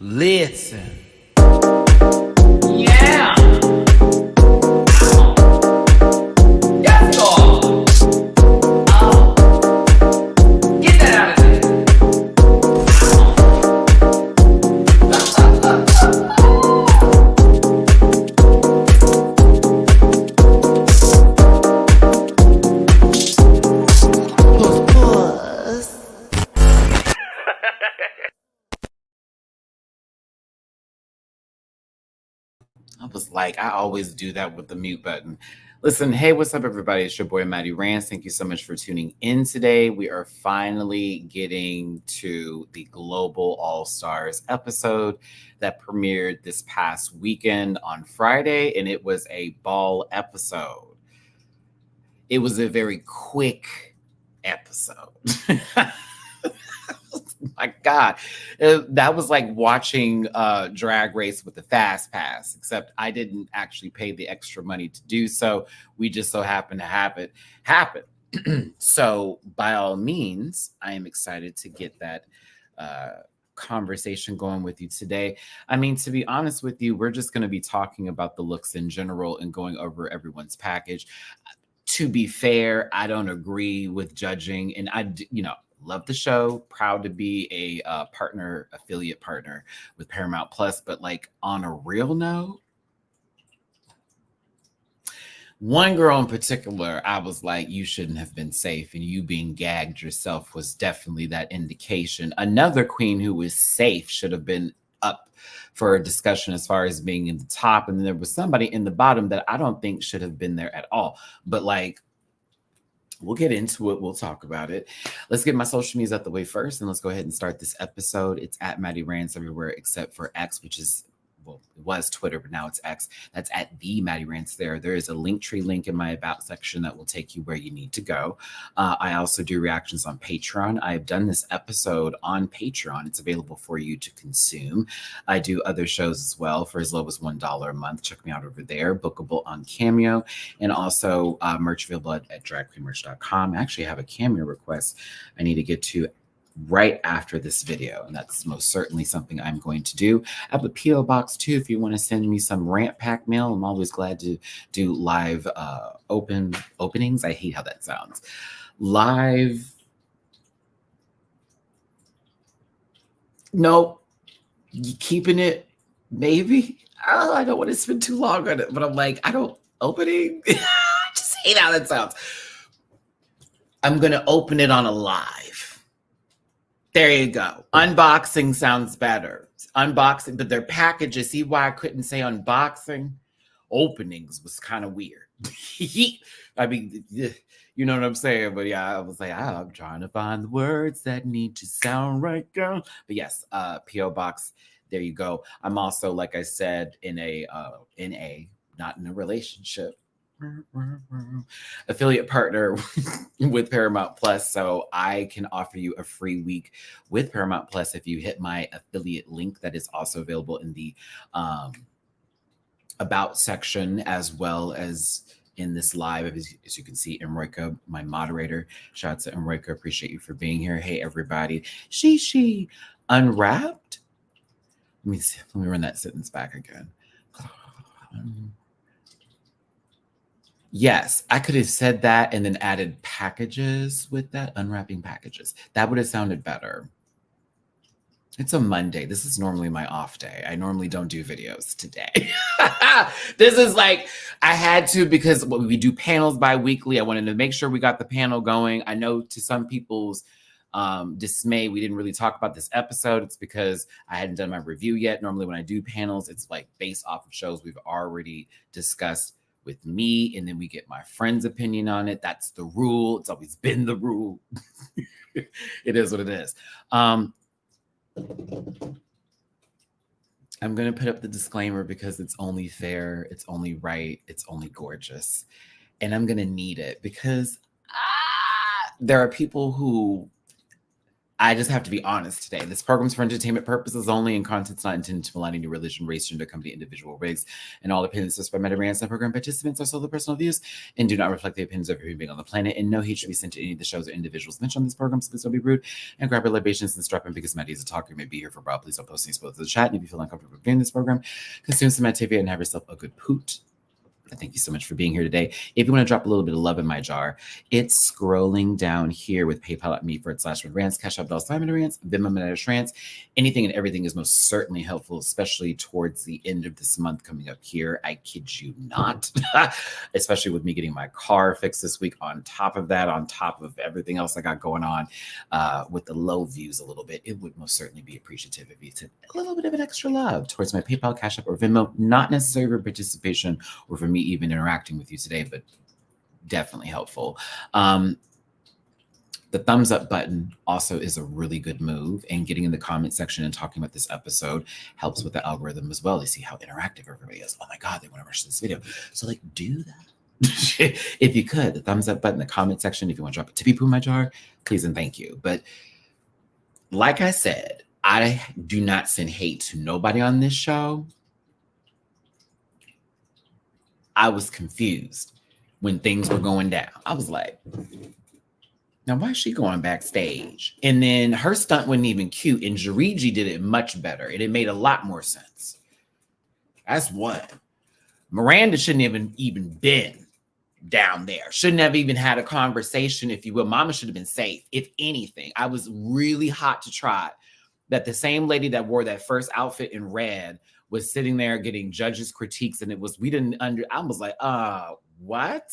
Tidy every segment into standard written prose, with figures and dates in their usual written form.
Listen. Yeah. Yes, God. Get that out of there. I was like, I always do that with the mute button. Listen, hey, what's up, everybody? It's your boy, Maddie Rance. Thank you so much for tuning in today. We are finally getting to the Global All-Stars episode that premiered this past weekend on Friday, and it was a ball episode. It was a very quick episode. My God, that was like watching Drag Race with the Fast Pass, except I didn't actually pay the extra money to do so. We just so happened to have it happen. So by all means, I am excited to get that conversation going with you today. I mean, to be honest with you, we're just going to be talking about the looks in general and going over everyone's package. To be fair, I don't agree with judging, and love the show, proud to be a affiliate partner with Paramount Plus. But like on a real note, one girl in particular, I was like, you shouldn't have been safe, and you being gagged yourself was definitely that indication. Another queen who was safe should have been up for a discussion as far as being in the top, and then there was somebody in the bottom that I don't think should have been there at all. But like, we'll get into it. We'll talk about it. Let's get my social medias out the way first, and let's go ahead and start this episode. It's at Maddie Rance everywhere except for X, which is, well, it was Twitter, but now it's X. That's at the Maddie Rance there. There is a Linktree link in my About section that will take you where you need to go. I also do reactions on Patreon. I've done this episode on Patreon. It's available for you to consume. I do other shows as well for as low as $1 a month. Check me out over there. Bookable on Cameo, and also merch available at dragqueenmerch.com. I actually have a Cameo request I need to get to right after this video, and that's most certainly something I'm going to do. I have a P.O. box too if you want to send me some rant pack mail. I'm always glad to do live openings. I hate how that sounds. Live. Nope. You keeping it? Maybe. Oh, I don't want to spend too long on it, but I'm like, I don't opening. I just hate how that sounds. I'm gonna open it on a live. There you go. Unboxing sounds better. Unboxing, but their packages, see why I couldn't say unboxing? Openings was kind of weird. I mean, you know what I'm saying? But yeah, I was like, I'm trying to find the words that need to sound right, girl. But yes, P.O. Box, there you go. I'm also, like I said, not in a relationship, affiliate partner with Paramount Plus, so I can offer you a free week with Paramount Plus if you hit my affiliate link that is also available in the About section, as well as in this live. As you can see, Emroika, my moderator. Shout out to Emroika. Appreciate you for being here. Hey, everybody. She unwrapped. Let me run that sentence back again. Yes, I could have said that and then added packages with that, unwrapping packages. That would have sounded better. It's a Monday. This is normally my off day. I normally don't do videos today. This is like, I had to because we do panels bi-weekly. I wanted to make sure we got the panel going. I know to some people's dismay, we didn't really talk about this episode. It's because I hadn't done my review yet. Normally when I do panels, it's like based off of shows we've already discussed with me, and then we get my friend's opinion on it. That's the rule. It's always been the rule. It is what it is. I'm going to put up the disclaimer because it's only fair, it's only right, it's only gorgeous. And I'm going to need it because there are people who I just have to be honest today. This program's for entertainment purposes only, and content's not intended to malign any religion, race, gender, company, individual, race, and all opinions expressed by Meta Brands and program participants are solely personal views and do not reflect the opinions of every human being on the planet. And no hate should be sent to any of the shows or individuals mentioned on this program. So please don't be rude and grab your libations and strap in because Maddie is a talker. You may be here for Bob. Please don't post any spoilers in the chat. And if you feel uncomfortable viewing this program, consume some activity and have yourself a good poot. Thank you so much for being here today. If you want to drop a little bit of love in my jar, it's scrolling down here with PayPal.me/Rants, Cash App $Simon Rants, Venmo Rants. Anything and everything is most certainly helpful, especially towards the end of this month coming up here. I kid you not, especially with me getting my car fixed this week. On top of that, on top of everything else I got going on with the low views a little bit, it would most certainly be appreciative if you took a little bit of an extra love towards my PayPal, Cash App, or Venmo. Not necessarily for participation or for me even interacting with you today, but definitely helpful. The thumbs up button also is a really good move, and getting in the comment section and talking about this episode helps with the algorithm as well. They see how interactive everybody is. Oh my God, they want to rush this video. So like, do that. If you could, the thumbs up button, the comment section, if you want to drop a tippy poo in my jar, please and thank you. But like I said, I do not send hate to nobody on this show. I was confused when things were going down. I was like, now why is she going backstage? And then her stunt wasn't even cute, and Jariji did it much better, and it made a lot more sense. That's one. Miranda shouldn't have even been down there. Shouldn't have even had a conversation, if you will. Mama should have been safe. If anything, I was really hot to trot that the same lady that wore that first outfit in red was sitting there getting judges' critiques, and I was like, what?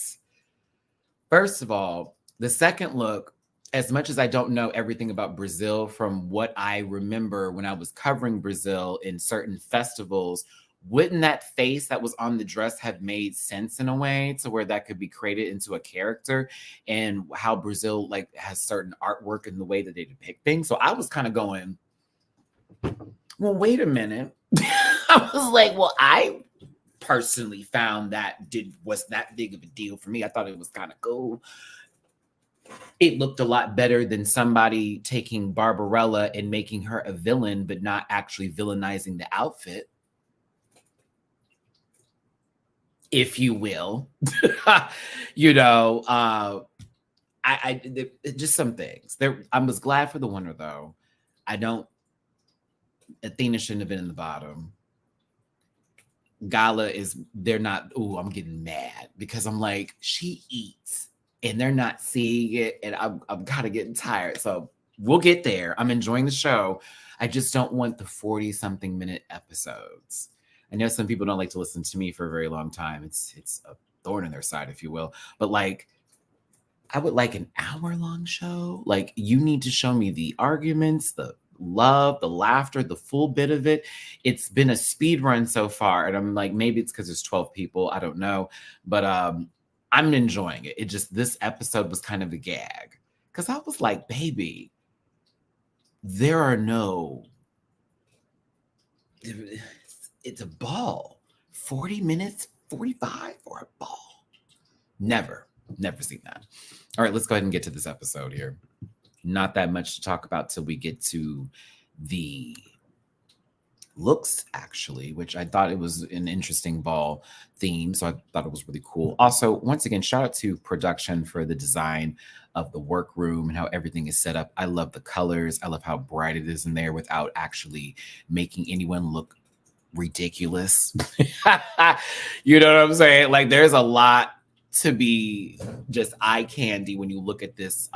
First of all, the second look, as much as I don't know everything about Brazil, from what I remember when I was covering Brazil in certain festivals, wouldn't that face that was on the dress have made sense in a way to where that could be created into a character, and how Brazil like has certain artwork in the way that they depict things? So I was kind of going, well, wait a minute. I was like, well, I personally found that was that big of a deal for me. I thought it was kind of cool. It looked a lot better than somebody taking Barbarella and making her a villain, but not actually villainizing the outfit, if you will. You know, I just some things there. I was glad for the winner though. Athena shouldn't have been in the bottom. Gala they're not, I'm getting mad because I'm like, she eats and they're not seeing it, and I'm kind of getting tired. So we'll get there. I'm enjoying the show. I just don't want the 40-something minute episodes. I know some people don't like to listen to me for a very long time. It's a thorn in their side, if you will. But like, I would like an hour-long show. Like, you need to show me the arguments, the love, the laughter, the full bit of it. It's been a speed run so far, and I'm like, maybe it's because there's 12 people, I don't know, but I'm enjoying it. It just, this episode was kind of a gag because I was like, baby, there are no, it's a ball. 40 minutes, 45 for a ball. Never seen that. All right, let's go ahead and get to this episode here. Not that much to talk about till we get to the looks, actually, which I thought it was an interesting ball theme. So I thought it was really cool. Also, once again, shout out to production for the design of the workroom and how everything is set up. I love the colors. I love how bright it is in there without actually making anyone look ridiculous. You know what I'm saying? Like, there's a lot to be just eye candy when you look at this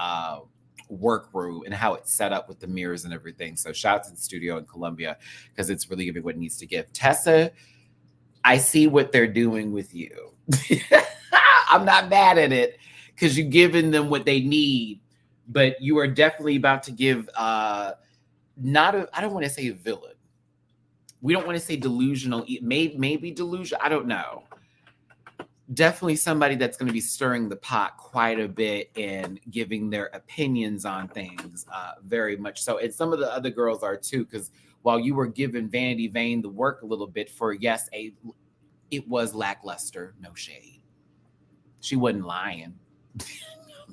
workroom and how it's set up with the mirrors and everything. So shout out to the studio in Colombia because it's really giving what it needs to give. Tessa, I see what they're doing with you. I'm not mad at it because you're giving them what they need, but you are definitely about to give I don't want to say a villain. We don't want to say delusional, maybe delusional. I don't know. Definitely somebody that's going to be stirring the pot quite a bit and giving their opinions on things very much so. And some of the other girls are too, because while you were giving Vanity Vane the work a little bit for, yes, it was lackluster, no shade. She wasn't lying.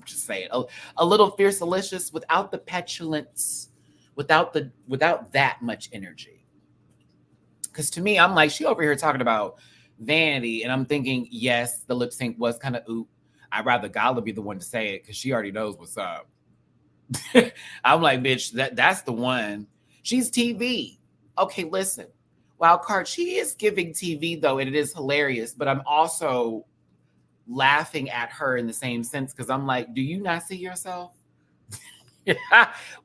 just saying, a little fierce delicious without the petulance, without that much energy. Because to me, I'm like, she over here talking about vanity, and I'm thinking, yes, the lip sync was kind of oop. I'd rather Gala be the one to say it because she already knows what's up. I'm like, bitch, that's the one. She's TV. Okay, listen. Wild card, she is giving TV though, and it is hilarious, but I'm also laughing at her in the same sense because I'm like, do you not see yourself?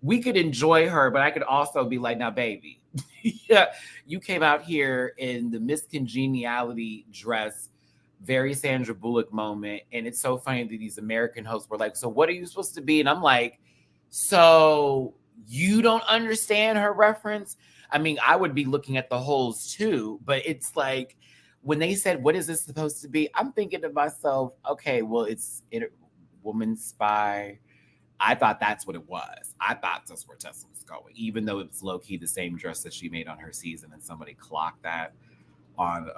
We could enjoy her, but I could also be like, now, baby, yeah, you came out here in the Miss Congeniality dress, very Sandra Bullock moment. And it's so funny that these American hosts were like, so what are you supposed to be? And I'm like, so you don't understand her reference? I mean, I would be looking at the holes too, but it's like, when they said, what is this supposed to be? I'm thinking to myself, okay, well, it's woman spy. I thought that's what it was. I thought that's where Tessa was going, even though it was low-key the same dress that she made on her season, and somebody clocked that on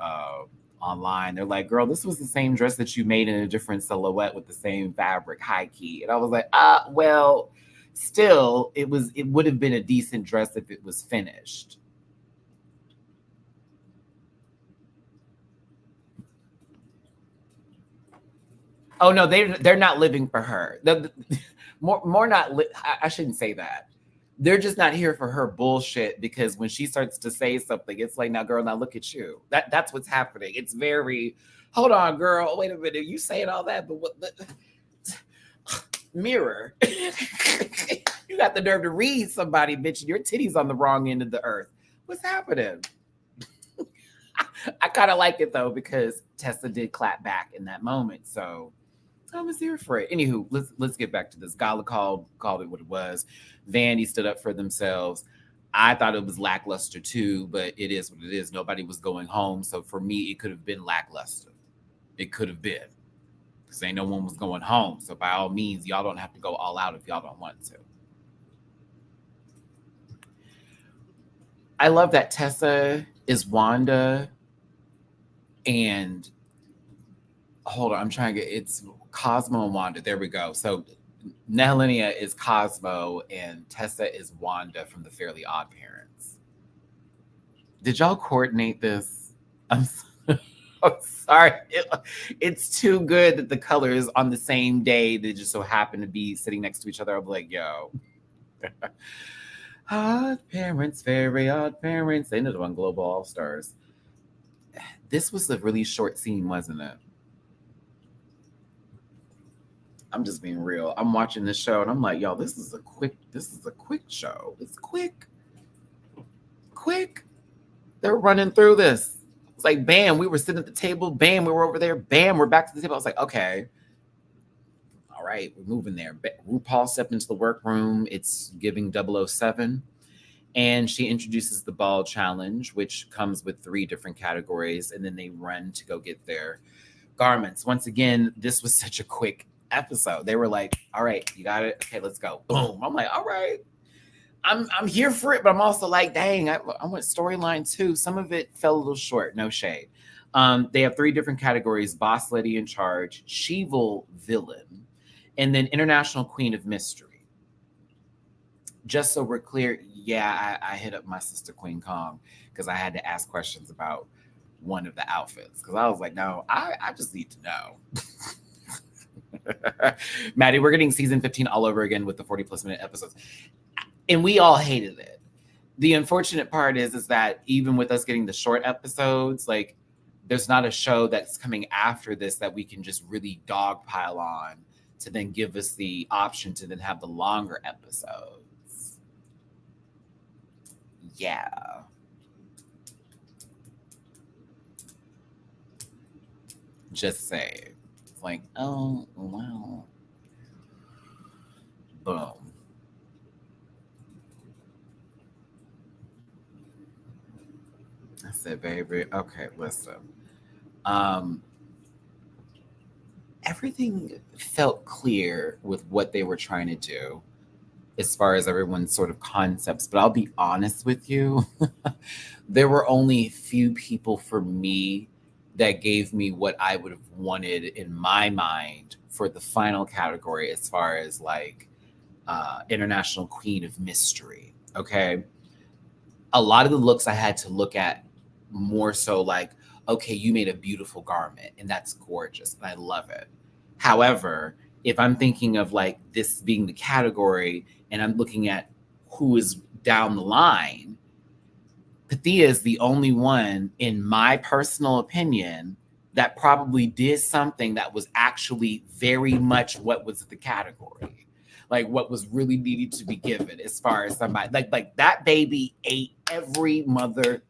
online. They're like, girl, this was the same dress that you made in a different silhouette with the same fabric, high key. And I was like, well, still, it would have been a decent dress if it was finished. Oh no, they're not living for her. More not. I shouldn't say that. They're just not here for her bullshit, because when she starts to say something, it's like, now, girl, now look at you. That's what's happening. It's very, hold on, girl. Wait a minute. You saying all that, but what? Mirror. You got the nerve to read somebody, bitch. Your titties on the wrong end of the earth. What's happening? I kind of like it though, because Tessa did clap back in that moment. So I was here for it. Anywho, let's get back to this. Gala called it what it was. Vandy stood up for themselves. I thought it was lackluster too, but it is what it is. Nobody was going home. So for me, it could have been lackluster. It could have been. Because ain't no one was going home. So by all means, y'all don't have to go all out if y'all don't want to. I love that Tessa is Wanda, and hold on, I'm trying to get, it's Cosmo and Wanda. There we go. So Nehelinia is Cosmo and Tessa is Wanda from the Fairly Odd Parents. Did y'all coordinate this? I'm sorry. It's too good that the colors on the same day, they just so happen to be sitting next to each other. I'm like, yo. Odd Parents, Very Odd Parents. They ended up on Global All Stars. This was a really short scene, wasn't it? I'm just being real. I'm watching this show and I'm like, yo, this is a quick show. It's quick. They're running through this. It's like, bam, we were sitting at the table. Bam, we were over there. Bam, we're back to the table. I was like, okay. All right, we're moving there. RuPaul stepped into the workroom. It's giving 007. And she introduces the ball challenge, which comes with 3 different categories. And then they run to go get their garments. Once again, this was such a quick episode. They were like, all right, you got it. Okay, let's go. Boom. I'm like, all right. I'm here for it, but I'm also like, dang, I want storyline too. Some of it fell a little short, no shade. They have 3 different categories: Boss Lady in Charge, Shevil Villain, and then International Queen of Mystery. Just so we're clear, yeah, I hit up my sister Queen Kong because I had to ask questions about one of the outfits, because I was like, no, I just need to know. Maddie, we're getting season 15 all over again with the 40+ minute episodes. And we all hated it. The unfortunate part is that even with us getting the short episodes, like, there's not a show that's coming after this that we can just really dogpile on to then give us the option to then have the longer episodes. Yeah. Just say, it's like, oh, wow. Boom. I said, baby, okay, listen. Everything felt clear with what they were trying to do as far as everyone's sort of concepts. But I'll be honest with you, there were only a few people for me that gave me what I would have wanted in my mind for the final category as far as like International Queen of Mystery. Okay. A lot of the looks I had to look at more so like, okay, you made a beautiful garment and that's gorgeous and I love it. However, if I'm thinking of like this being the category and I'm looking at who is down the line, Pathia is the only one, in my personal opinion, that probably did something that was actually very much what was the category. Like what was really needed to be given as far as somebody like that baby ate every mother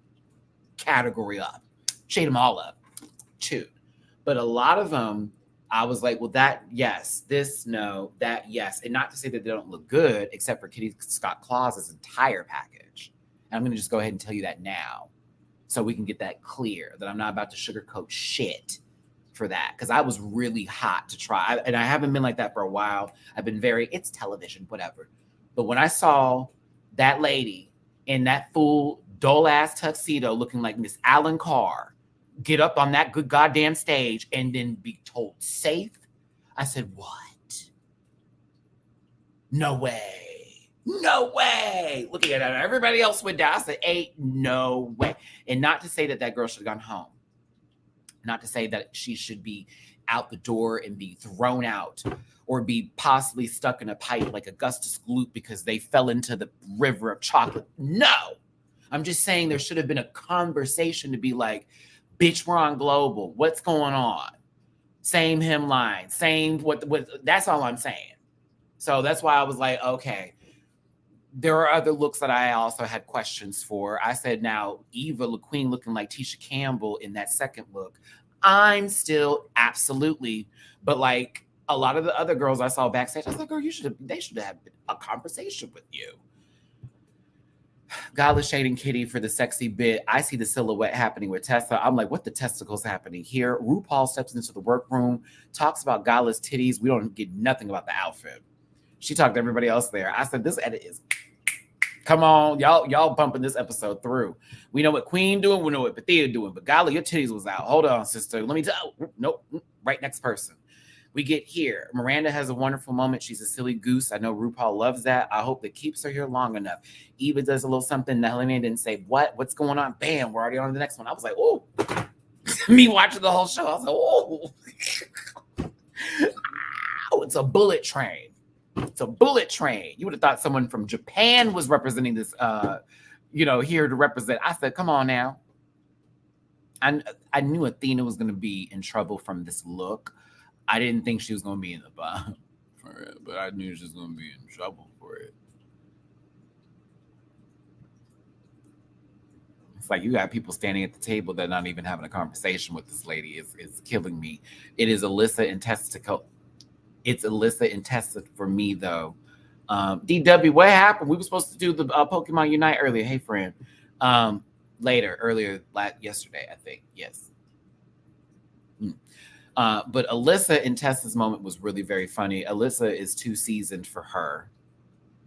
category up, shade them all up, too. But a lot of them, I was like, well, that yes, this no, that yes, and not to say that they don't look good, except for Kitty Scott-Klaus's entire package. And I'm going to just go ahead and tell you that now, so we can get that clear that I'm not about to sugarcoat shit for that, because I was really hot to try, and I haven't been like that for a while. I've been it's television, whatever. But when I saw that lady in that full dull ass tuxedo looking like Miss Alan Carr get up on that good goddamn stage and then be told safe, I said, what? No way. No way. Looking at it, everybody else went down. I said, ain't no way. And not to say that that girl should have gone home. Not to say that she should be out the door and be thrown out or be possibly stuck in a pipe like Augustus Gloop because they fell into the river of chocolate. No. I'm just saying there should have been a conversation to be like, bitch, we're on Global. What's going on? Same hemline, same what that's all I'm saying. So that's why I was like, okay. There are other looks that I also had questions for. I said, now, Eva LaQueen looking like Tisha Campbell in that second look. I'm still absolutely, but like a lot of the other girls I saw backstage, I was like, girl, they should have had a conversation with you. Godless shading Kitty for the sexy bit. I see the silhouette happening with Tessa. I'm like, what the testicles happening here? RuPaul steps into the workroom, talks about Godless titties. We don't get nothing about the outfit. She talked to everybody else there. I said, this edit is, come on, y'all bumping this episode through. We know what Queen doing, we know what Pathia doing, but golly, your titties was out. Hold on, sister. Let me tell. Nope, right next person. We get here. Miranda has a wonderful moment. She's a silly goose. I know RuPaul loves that. I hope that keeps her here long enough. Eva does a little something that Helena didn't say. What's going on? Bam, we're already on to the next one. I was like, oh. Me watching the whole show, I was like, oh, it's a bullet train. It's a bullet train. You would have thought someone from Japan was representing this, here to represent. I said, come on now. I knew Athena was going to be in trouble from this look. I didn't think she was going to be in the bottom for it, but I knew she was going to be in trouble for it. It's like you got people standing at the table that not even having a conversation with this lady. It's killing me. It is Alyssa and Tessa. It's Alyssa and Tessa for me, though. DW, what happened? We were supposed to do the Pokemon Unite earlier. Hey, friend. Earlier, yesterday, I think. Yes. But Alyssa and Tessa's moment was really very funny. Alyssa is too seasoned for her.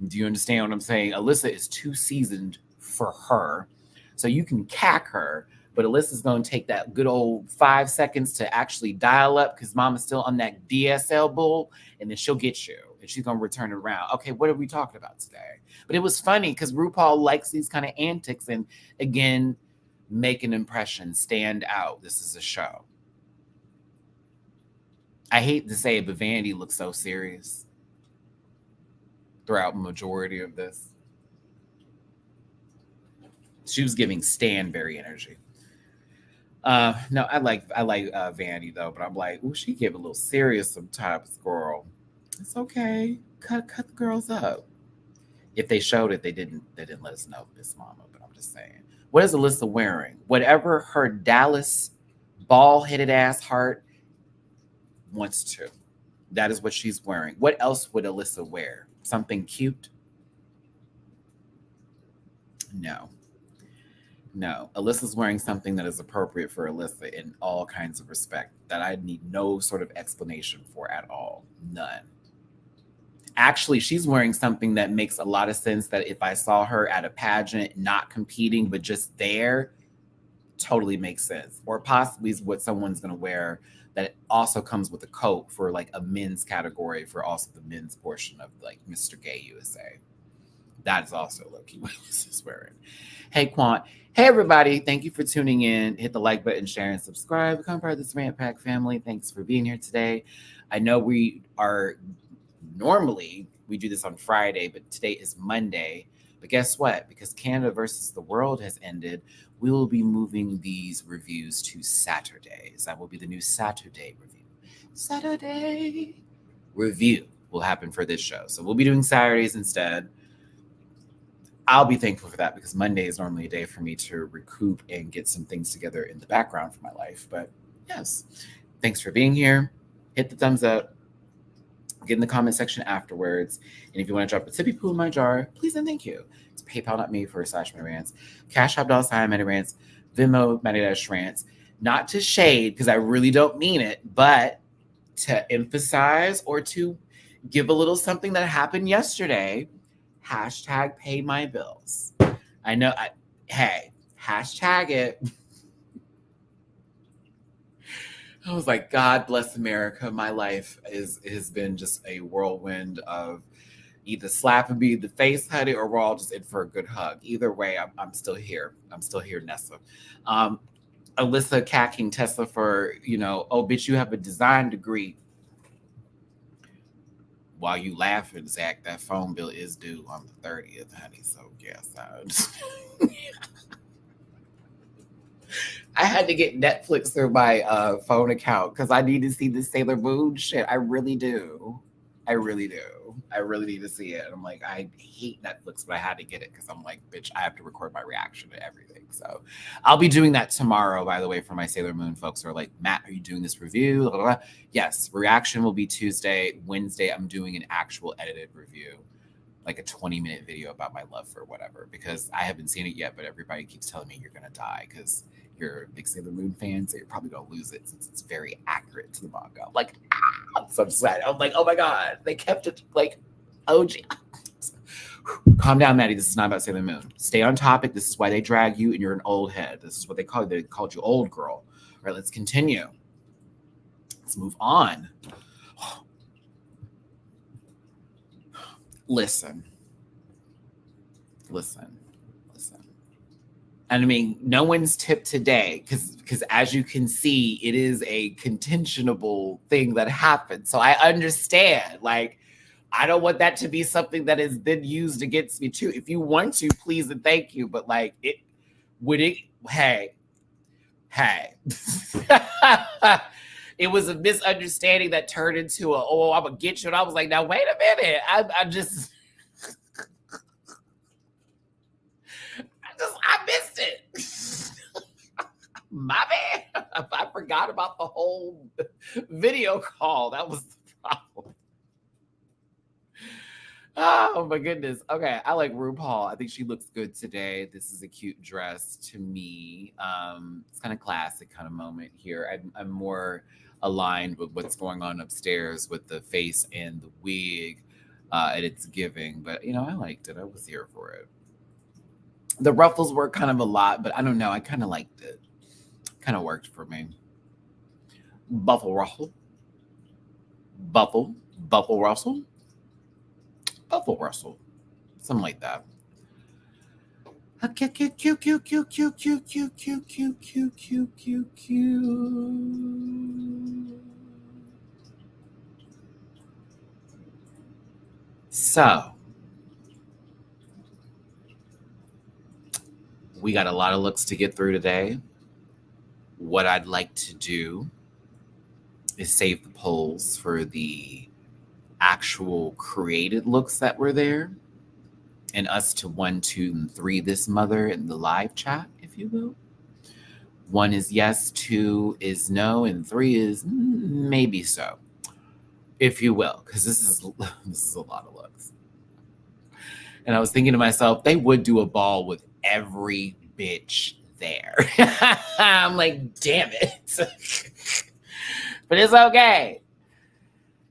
Do you understand what I'm saying? Alyssa is too seasoned for her. So you can cack her, but Alyssa's going to take that good old 5 seconds to actually dial up because mama's still on that DSL bull, and then she'll get you, and she's going to return it around. Okay, what are we talking about today? But it was funny because RuPaul likes these kind of antics and, again, make an impression, stand out. This is a show. I hate to say it, but Vandy looks so serious throughout the majority of this. She was giving Stanberry energy. No, I like Vandy though, but I'm like, ooh, she gave a little serious sometimes, girl. It's okay. Cut the girls up. If they showed it, they didn't let us know, Miss Mama, but I'm just saying. What is Alyssa wearing? Whatever her Dallas ball-headed ass heart wants to. That is what she's wearing. What else would Alyssa wear? Something cute? No. Alyssa's wearing something that is appropriate for Alyssa in all kinds of respect that I need no sort of explanation for at all. None. Actually, she's wearing something that makes a lot of sense that if I saw her at a pageant, not competing, but just there, totally makes sense. Or possibly is what someone's going to wear that also comes with a coat for like a men's category for also the men's portion of like Mr. Gay USA. That is also low-key what this is wearing. Hey, Quant. Hey, everybody. Thank you for tuning in. Hit the like button, share, and subscribe. Become part of this Rant Pack family. Thanks for being here today. I know we do this on Friday, but today is Monday. But guess what? Because Canada versus the world has ended, we will be moving these reviews to Saturdays. That will be the new Saturday review. Saturday review will happen for this show. So we'll be doing Saturdays instead. I'll be thankful for that because Monday is normally a day for me to recoup and get some things together in the background for my life. But yes, thanks for being here. Hit the thumbs up. Get in the comment section afterwards. And if you want to drop a tippy poo in my jar, please and thank you. It's PayPal, not me, for /MediRants. Cash App $MediRants. Venmo, Medi-Rants. Not to shade, because I really don't mean it, but to emphasize or to give a little something that happened yesterday. #pay my bills. I know. Hey, hashtag it. I was like, God bless America. My life has been just a whirlwind of either slapping me in the face, honey, or we're all just in for a good hug. Either way, I'm still here. I'm still here, Nessa. Alyssa cacking Tesla for, oh, bitch, you have a design degree. While you laughing, Zach, that phone bill is due on the 30th, honey. So, yes, I had to get Netflix through my phone account because I need to see the Sailor Moon shit. I really do. I really need to see it. I'm like, I hate Netflix, but I had to get it because I'm like, bitch, I have to record my reaction to everything. So I'll be doing that tomorrow, by the way, for my Sailor Moon folks who are like, Matt, are you doing this review? Blah, blah, blah. Yes, reaction will be Tuesday. Wednesday, I'm doing an actual edited review, like a 20-minute video about my love for whatever, because I haven't seen it yet, but everybody keeps telling me you're going to die because you're a big Sailor Moon fan, so you're probably going to lose it since it's very accurate to the manga. I'm like, I'm so sad. I'm like, oh my God, they kept it like OG. Calm down, Maddie. This is not about Sailor Moon. Stay on topic. This is why they drag you and you're an old head. This is what they call you. They called you old girl. All right, let's continue. Let's move on. Listen. And I mean, no one's tipped today because as you can see, it is a contentionable thing that happened. So I understand. Like, I don't want that to be something that is then used against me too. If you want to, please and thank you. But like, hey. It was a misunderstanding that turned into I'm gonna get you. And I was like, now wait a minute. I missed it. My bad. I forgot about the whole video call. That was the problem. Oh my goodness. Okay, I like RuPaul. I think she looks good today. This is a cute dress to me. It's kind of classic kind of moment here. I'm more aligned with what's going on upstairs with the face and the wig, and it's giving. But I liked it. I was here for it. The ruffles were kind of a lot, but I don't know. I kind of liked it. Kind of worked for me. Buffle Russell. Buffle Russell. Buffle Russell. Something like that. So, we got a lot of looks to get through today. What I'd like to do is save the polls for the actual created looks that were there and us to 1, 2, and 3 this mother in the live chat, if you will. 1 is yes, 2 is no, and 3 is maybe so, if you will, because this is a lot of looks. And I was thinking to myself, they would do a ball with every bitch there. I'm like, damn it. But it's okay.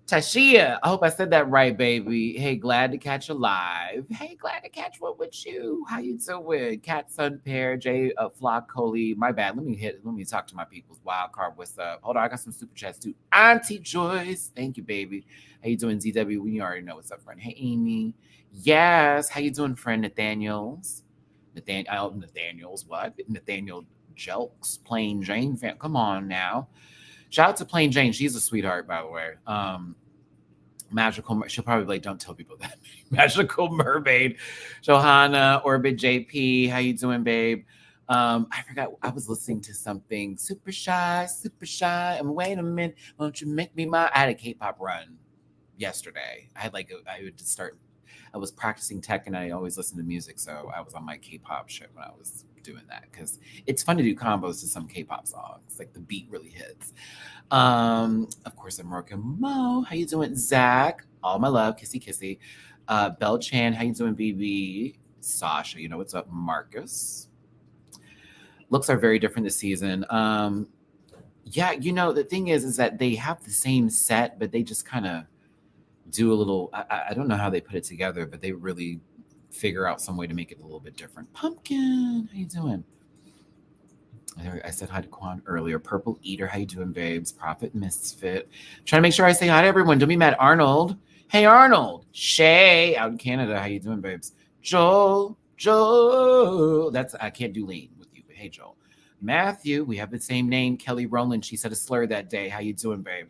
Tashia, I hope I said that right, baby. Hey, glad to catch you live. Hey, glad to catch one with you. How you doing? Cat Sun Pair, J Flock Coley. My bad. Let me talk to my people's wild card. What's up? Hold on, I got some super chats too. Auntie Joyce. Thank you, baby. How you doing, ZW? We already know what's up, friend. Hey, Amy. Yes. How you doing, friend Nathaniels? Nathaniels, what? Nathaniel Jelks, Plain Jane fan. Come on now. Shout out to Plain Jane. She's a sweetheart, by the way. Magical, she'll probably be like, don't tell people that. Magical Mermaid, Johanna, Orbit JP. How you doing, babe? I forgot. I was listening to something. Super shy. And wait a minute, won't you make me my? I had a K-pop run yesterday. I would just start. I was practicing tech, and I always listen to music, so I was on my K-pop shit when I was doing that because it's fun to do combos to some K-pop songs. Like the beat really hits. Of course, I'm working Mo. How you doing, Zach? All my love, kissy kissy. Belle Chan, how you doing, BB? Sasha, you know what's up, Marcus? Looks are very different this season. Yeah, the thing is that they have the same set, but they just kind of do a little. I don't know how they put it together, but they really figure out some way to make it a little bit different. Pumpkin, how you doing? I said hi to Quan earlier. Purple Eater, how you doing, babes? Prophet Misfit. Trying to make sure I say hi to everyone. Don't be mad. Arnold. Hey, Arnold. Shay, out in Canada. How you doing, babes? Joel. I can't do lean with you, but hey, Joel. Matthew, we have the same name. Kelly Rowland. She said a slur that day. How you doing, babe?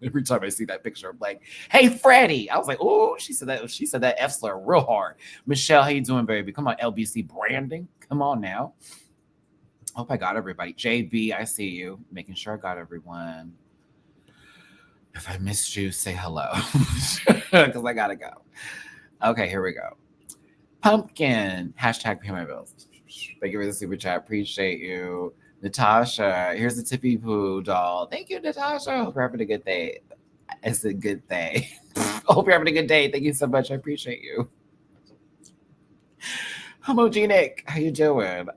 Every time I see that picture, I'm like, hey, Freddie. I was like, oh, she said that F slur real hard. Michelle, how you doing, baby? Come on, LBC branding. Come on now. Hope I got everybody. JB, I see you. Making sure I got everyone. If I missed you, say hello. Because I got to go. Okay, here we go. Pumpkin. Hashtag pay my bills. Thank you for the super chat. Appreciate you. Natasha, here's the Tippy Poo doll. Thank you, Natasha. Hope you're having a good day. It's a good day. Hope you're having a good day. Thank you so much. I appreciate you. Homogenic, how you doing?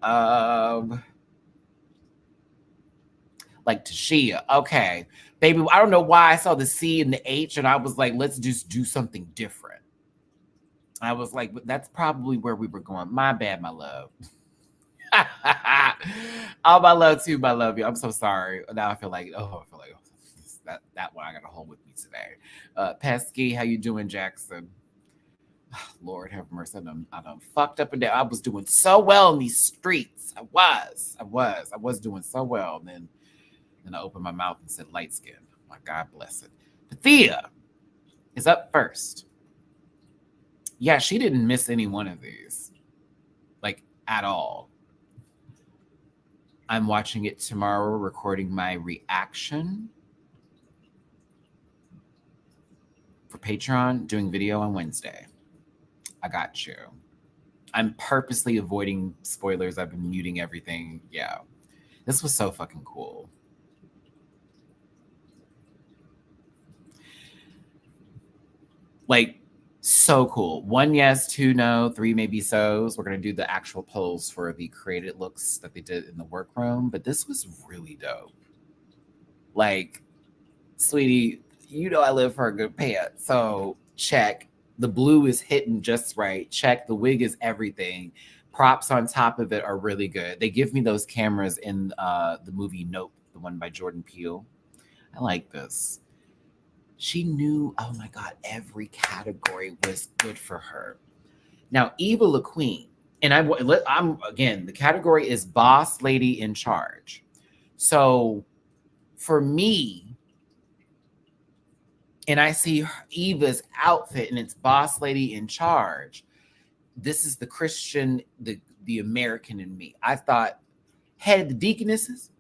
Like Tashia. Okay. Baby, I don't know why I saw the C and the H and I was like, let's just do something different. I was like, but that's probably where we were going. My bad, my love. Oh, my love too, my love you. I'm so sorry. Now I feel like that one I got to hold with me today. Pesky, how you doing, Jackson? Lord have mercy. I done fucked up and down. I was doing so well in these streets. I was doing so well. And then I opened my mouth and said light skin. My God bless it. Thea is up first. Yeah, she didn't miss any one of these. Like, at all. I'm watching it tomorrow, recording my reaction for Patreon, doing video on Wednesday. I got you. I'm purposely avoiding spoilers. I've been muting everything. Yeah. This was so fucking cool. Like, so cool. 1 yes, 2 no, 3 maybe so's. We're going to do the actual polls for the created looks that they did in the workroom. But this was really dope. Like, sweetie, you know I live for a good pant. So check. The blue is hitting just right. Check. The wig is everything. Props on top of it are really good. They give me those cameras in the movie Nope, the one by Jordan Peele. I like this. She knew, oh my God, every category was good for her. Now, Eva LaQueen, and I'm again, the category is boss lady in charge. So for me, and I see Eva's outfit and it's boss lady in charge, this is the Christian, the American in me. I thought, head of the deaconesses,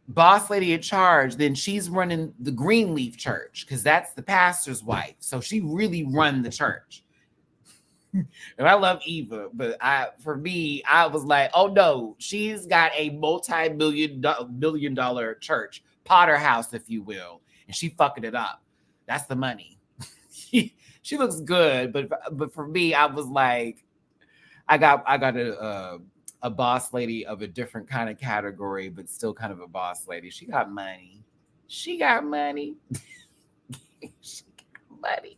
boss lady in charge, then she's running the Greenleaf Church because that's the pastor's wife. So she really run the church. And I love Eva, but for me, I was like, oh no, she's got a multi-million dollar church, Potter House, if you will, and she fucking it up. That's the money. She looks good, but for me, I was like, I got to a boss lady of a different kind of category, but still kind of a boss lady. She got money. She got money. She got money.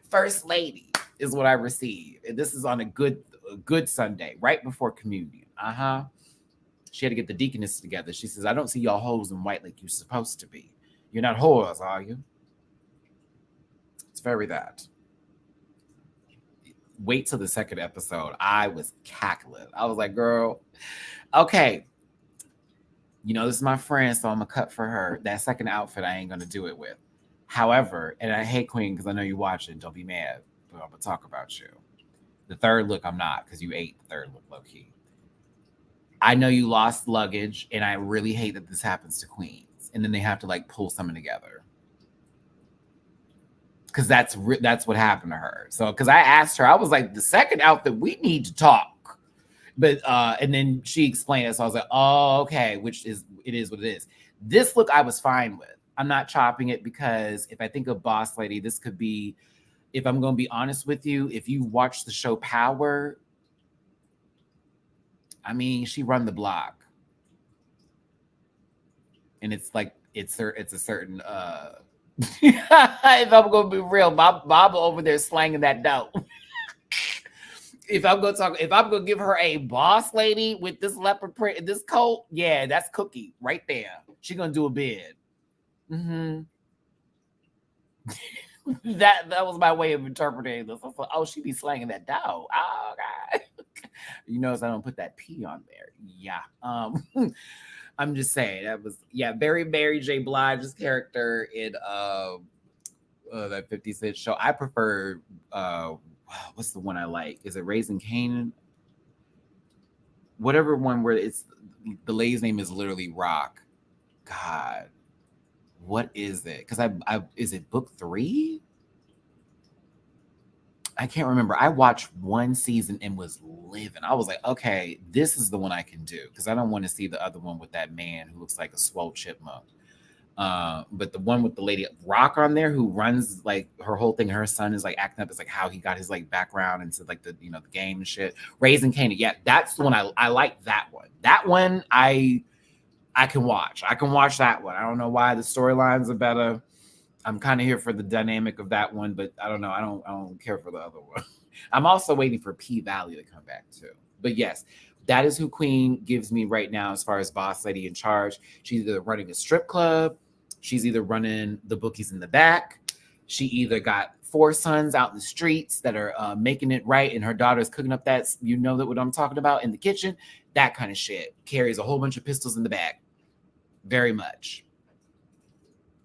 First lady is what I received. And this is on a good Sunday, right before communion. She had to get the deaconess together. She says, I don't see y'all hoes in white like you're supposed to be. You're not whores, are you? It's very that. Wait till the second episode. I was cackling. I was like, girl, okay. You know, this is my friend, so I'm going to cut for her. That second outfit, I ain't going to do it with. However, and I hate Queen because I know you're watching. Don't be mad, but I'm going to talk about you. The third look, I'm not, because you ate the third look low-key. I know you lost luggage, and I really hate that this happens to queens. And then they have to, like, pull something together. Because that's what happened to her. So, because I asked her, I was like, the second outfit, we need to talk. But and then she explained it, so I was like, oh, okay, it is what it is. This look I was fine with. I'm not chopping it because if I think of boss lady, this could be, if I'm going to be honest with you, if you watch the show Power, I mean, she run the block. And it's like, it's a certain, if I'm going to be real, Bob over there slanging that dope. If I'm going to give her a boss lady with this leopard print and this coat, yeah, that's Cookie right there. She going to do a bid. Mm-hmm. that was my way of interpreting this. I was like, oh, she be slanging that dough. Oh, God. You notice I don't put that P on there. Yeah. I'm just saying that was, very Mary J. Blige's character in that 50 Cent show. I prefer what's the one I like? Is it Raising Kanan? Whatever one where it's the lady's name is literally Rock. God, what is it? Because I is it book 3? I can't remember. I watched one season and was living. I was like, okay, this is the one I can do because I don't want to see the other one with that man who looks like a swole chipmunk. But the one with the lady Rock on there who runs like her whole thing, her son is like acting up as like how he got his like background into like the the game and shit. Raising Kanan. Yeah, that's the one I like that one. That one I can watch. I can watch that one. I don't know why the storylines are better. I'm kind of here for the dynamic of that one, but I don't know. I don't care for the other one. I'm also waiting for P-Valley to come back too. But yes, that is who Queen gives me right now as far as boss lady in charge. She's either running a strip club, she's either running the bookies in the back, she either got 4 sons out in the streets that are making it right, and her daughter's cooking up that, that what I'm talking about, in the kitchen, that kind of shit. Carries a whole bunch of pistols in the back. Very much.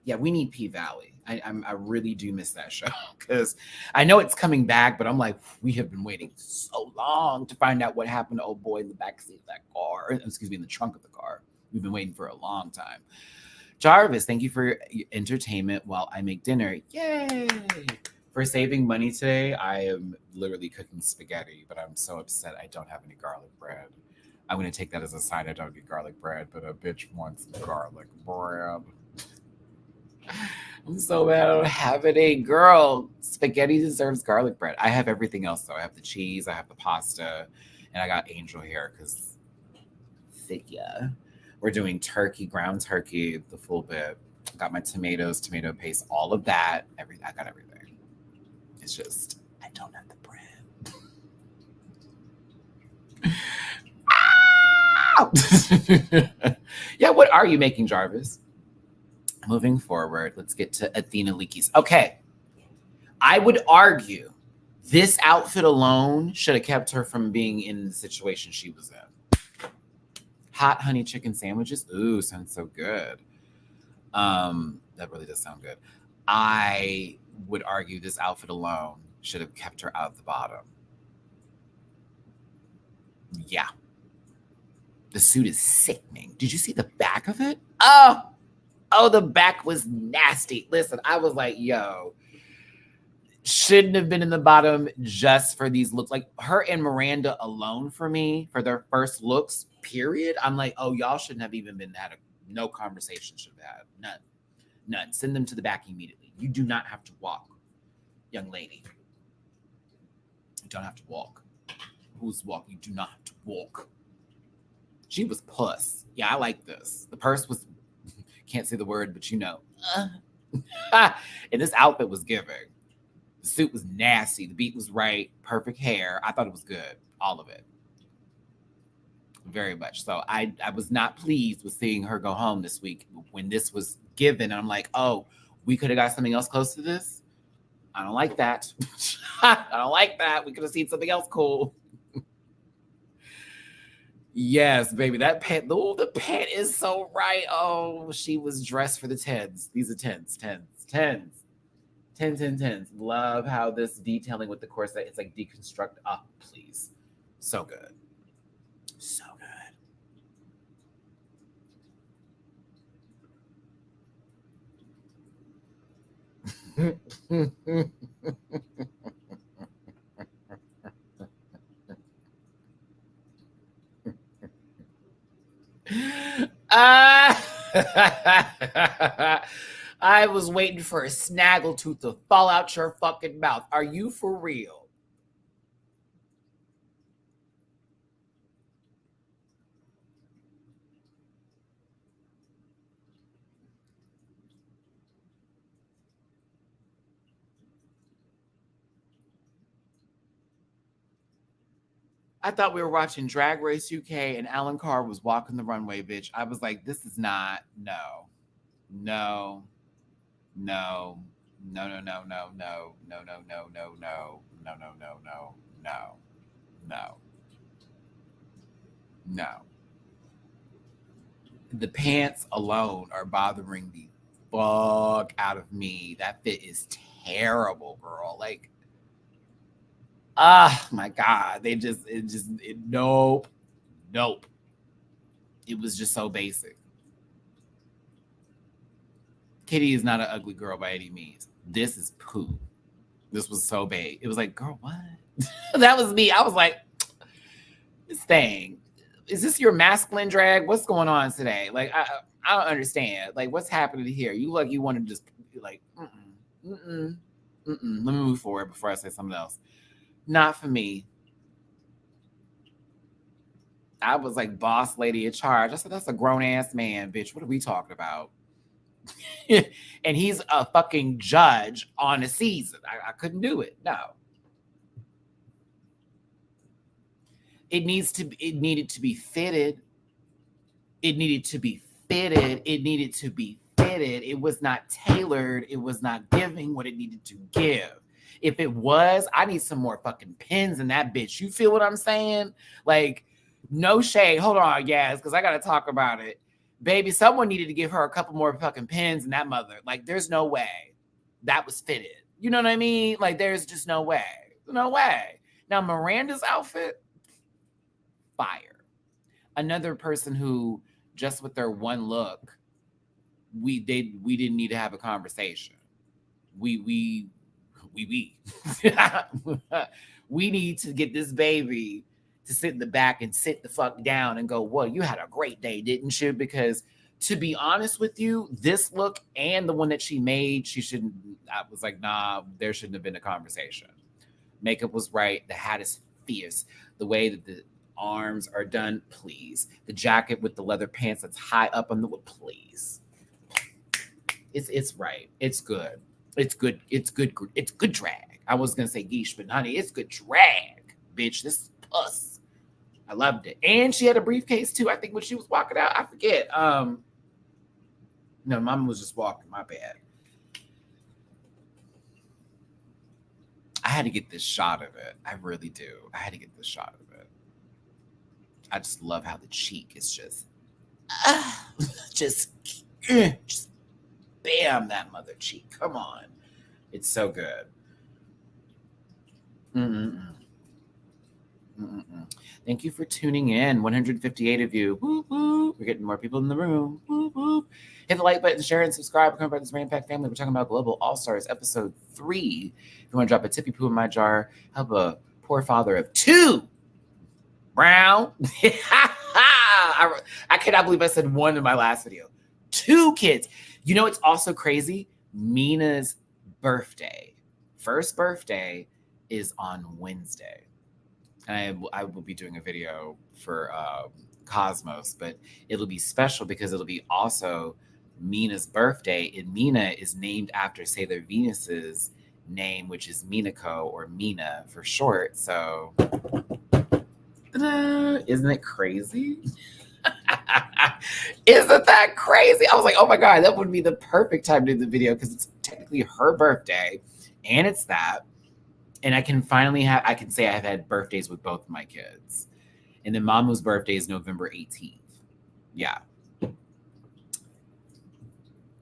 Yeah, we need P-Valley. I really do miss that show because I know it's coming back, but I'm like, we have been waiting so long to find out what happened to old boy in the backseat of that car. Excuse me, in the trunk of the car. We've been waiting for a long time. Jarvis, thank you for your entertainment while I make dinner. Yay! For saving money today, I am literally cooking spaghetti, but I'm so upset I don't have any garlic bread. I'm going to take that as a sign I don't need garlic bread, but a bitch wants garlic bread. I'm so mad I don't have any. Girl, spaghetti deserves garlic bread. I have everything else, though. I have the cheese, I have the pasta, and I got angel hair because, yeah. We're doing turkey, ground turkey, the full bit. Got my tomatoes, tomato paste, all of that. I got everything. It's just, I don't have the bread. Yeah, what are you making, Jarvis? Moving forward, let's get to Athena Leakies. Okay. I would argue this outfit alone should have kept her from being in the situation she was in. Hot honey chicken sandwiches. Ooh, sounds so good. That really does sound good. I would argue this outfit alone should have kept her out of the bottom. Yeah. The suit is sickening. Did you see the back of it? Oh, the back was nasty. Listen, I was like, yo, shouldn't have been in the bottom just for these looks. Like her and Miranda alone for me, for their first looks, period. I'm like, oh, y'all shouldn't have even no conversation should have had. None. Send them to the back immediately. You do not have to walk, young lady. You don't have to walk. who's walking. You do not walk. She was puss. Yeah, I like this. The purse was, can't say the word, but you know. And this outfit was giving. The suit was nasty. The beat was right. Perfect hair. I thought it was good. All of it. Very much. So I was not pleased with seeing her go home this week when this was given. And I'm like, oh, we could have got something else close to this. I don't like that. I don't like that. We could have seen something else cool. Yes, baby. That pant, the pant is so right. Oh, she was dressed for the tens. These are tens. Love how this detailing with the corset, it's like deconstruct up, please. So good. So good. I was waiting for a snaggletooth to fall out your fucking mouth. Are you for real? I thought we were watching Drag Race UK and Alan Carr was walking the runway, bitch. I was like, this is not, no. No, no, no, no, no, no, no, no, no, no, no, no, no, no, no, no, no, no, no. The pants alone are bothering the fuck out of me. That fit is terrible, girl. Like, my God. Nope. It was just so basic. Kitty is not an ugly girl by any means. This is poo. This was so big. It was like, girl, what? That was me. I was like, this thing, is this your masculine drag? What's going on today? Like, I don't understand. Like, what's happening here? You like you want to just be like, Let me move forward before I say something else. Not for me. I was like boss lady in charge. I said, that's a grown ass man, bitch. What are we talking about? And he's a fucking judge on a season. I couldn't do it. No. It needed to be fitted. It needed to be fitted. It was not tailored. It was not giving what it needed to give. If it was, I need some more fucking pins in that bitch. You feel what I'm saying? Like, no shade. Hold on, yes, because I got to talk about it. Baby, someone needed to give her a couple more fucking pins in that mother. Like, there's no way that was fitted. You know what I mean? Like, there's just no way. No way. Now, Miranda's outfit, fire. Another person who, just with their one look, we didn't need to have a conversation. We we need to get this baby to sit in the back and sit the fuck down and go, well, you had a great day, didn't you? Because to be honest with you, this look and the one that she made, she shouldn't. I was like, nah, there shouldn't have been a conversation. Makeup was right. The hat is fierce. The way that the arms are done, please. The jacket with the leather pants that's high up on the, please. It's right. It's good. It's good. It's good. It's good drag. I was gonna say geesh, but honey, it's good drag, bitch. This is puss. I loved it. And she had a briefcase too. I think when she was walking out, I forget. No, mama was just walking. My bad. I had to get this shot of it. I really do. I had to get this shot of it. I just love how the cheek is just bam, that mother cheek. Come on. It's so good. Mm-mm-mm. Mm-mm-mm. Thank you for tuning in. 158 of you. Woo, woo. We're getting more people in the room. Woo, woo. Hit the like button, share, and subscribe. Become part of this Rain Pack family. We're talking about Global All-Stars episode 3. If you want to drop a tippy poo in my jar, help a poor father of 2. Brown. I cannot believe I said 1 in my last video. 2 kids. You know, it's also crazy. Mina's birthday, first birthday, is on Wednesday. And I will be doing a video for Cosmos, but it'll be special because it'll be also Mina's birthday, and Mina is named after Sailor Venus's name, which is Minako or Mina for short. So, isn't it crazy? Isn't that crazy? I was like, oh my God, that would be the perfect time to do the video because it's technically her birthday and it's that. And I can say I've had birthdays with both of my kids. And then Mamu's birthday is November 18th. Yeah.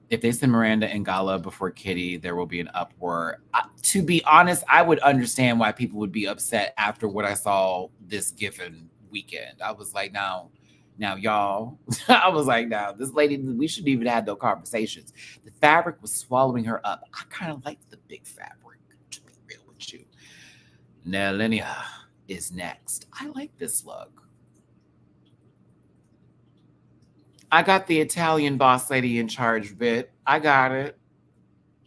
If they send Miranda and Gala before Kitty, there will be an uproar. To be honest, I would understand why people would be upset after what I saw this given weekend. I was like, now y'all, I was like, now this lady, we shouldn't even have no conversations. The fabric was swallowing her up. I kind of like the big fabric, to be real with you. Now, Linnea is next. I like this look. I got the Italian boss lady in charge bit. I got it.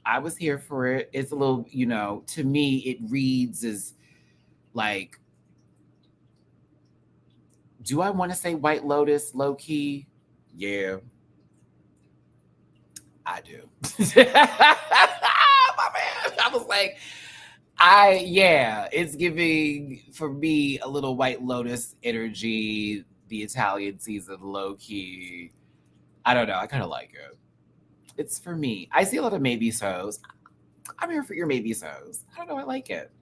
I was here for it. It's a little, to me, it reads as like, do I want to say White Lotus, low key? Yeah, I do. My man. I was like, it's giving for me a little White Lotus energy. The Italian season, low key. I don't know. I kind of like it. It's for me. I see a lot of maybe so's. I'm here for your maybe so's. I don't know. I like it.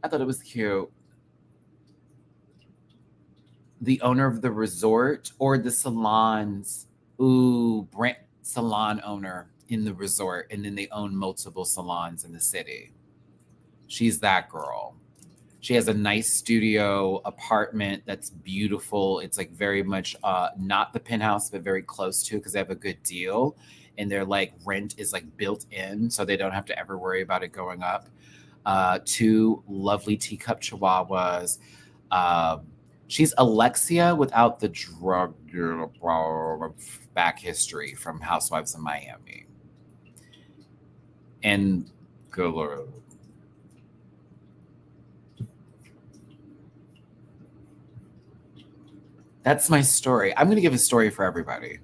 I thought it was cute. The owner of the resort or the salons, brand salon owner in the resort, and then they own multiple salons in the city. She's that girl. She has a nice studio apartment that's beautiful. It's like very much not the penthouse, but very close to, because they have a good deal. And their like rent is like built in, so they don't have to ever worry about it going up. 2 lovely teacup chihuahuas. She's Alexia without the drug back history from Housewives of Miami. And good Lord. That's my story. I'm going to give a story for everybody.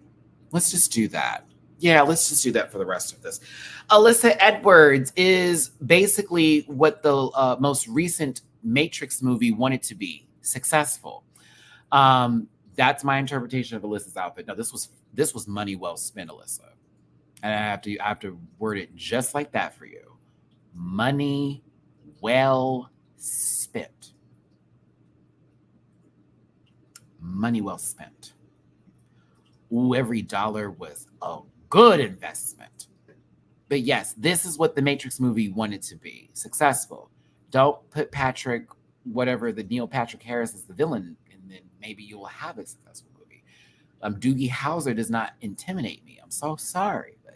Let's just do that. Yeah, let's just do that for the rest of this. Alyssa Edwards is basically what the most recent Matrix movie wanted to be, successful. That's my interpretation of Alyssa's outfit. Now, this was money well spent, Alyssa. And I have to word it just like that for you. Money well spent. Money well spent. Ooh, every dollar was a good investment. But yes, this is what the Matrix movie wanted to be, successful. Don't put the Neil Patrick Harris as the villain, and then maybe you will have a successful movie. Doogie Howser does not intimidate me. I'm so sorry. But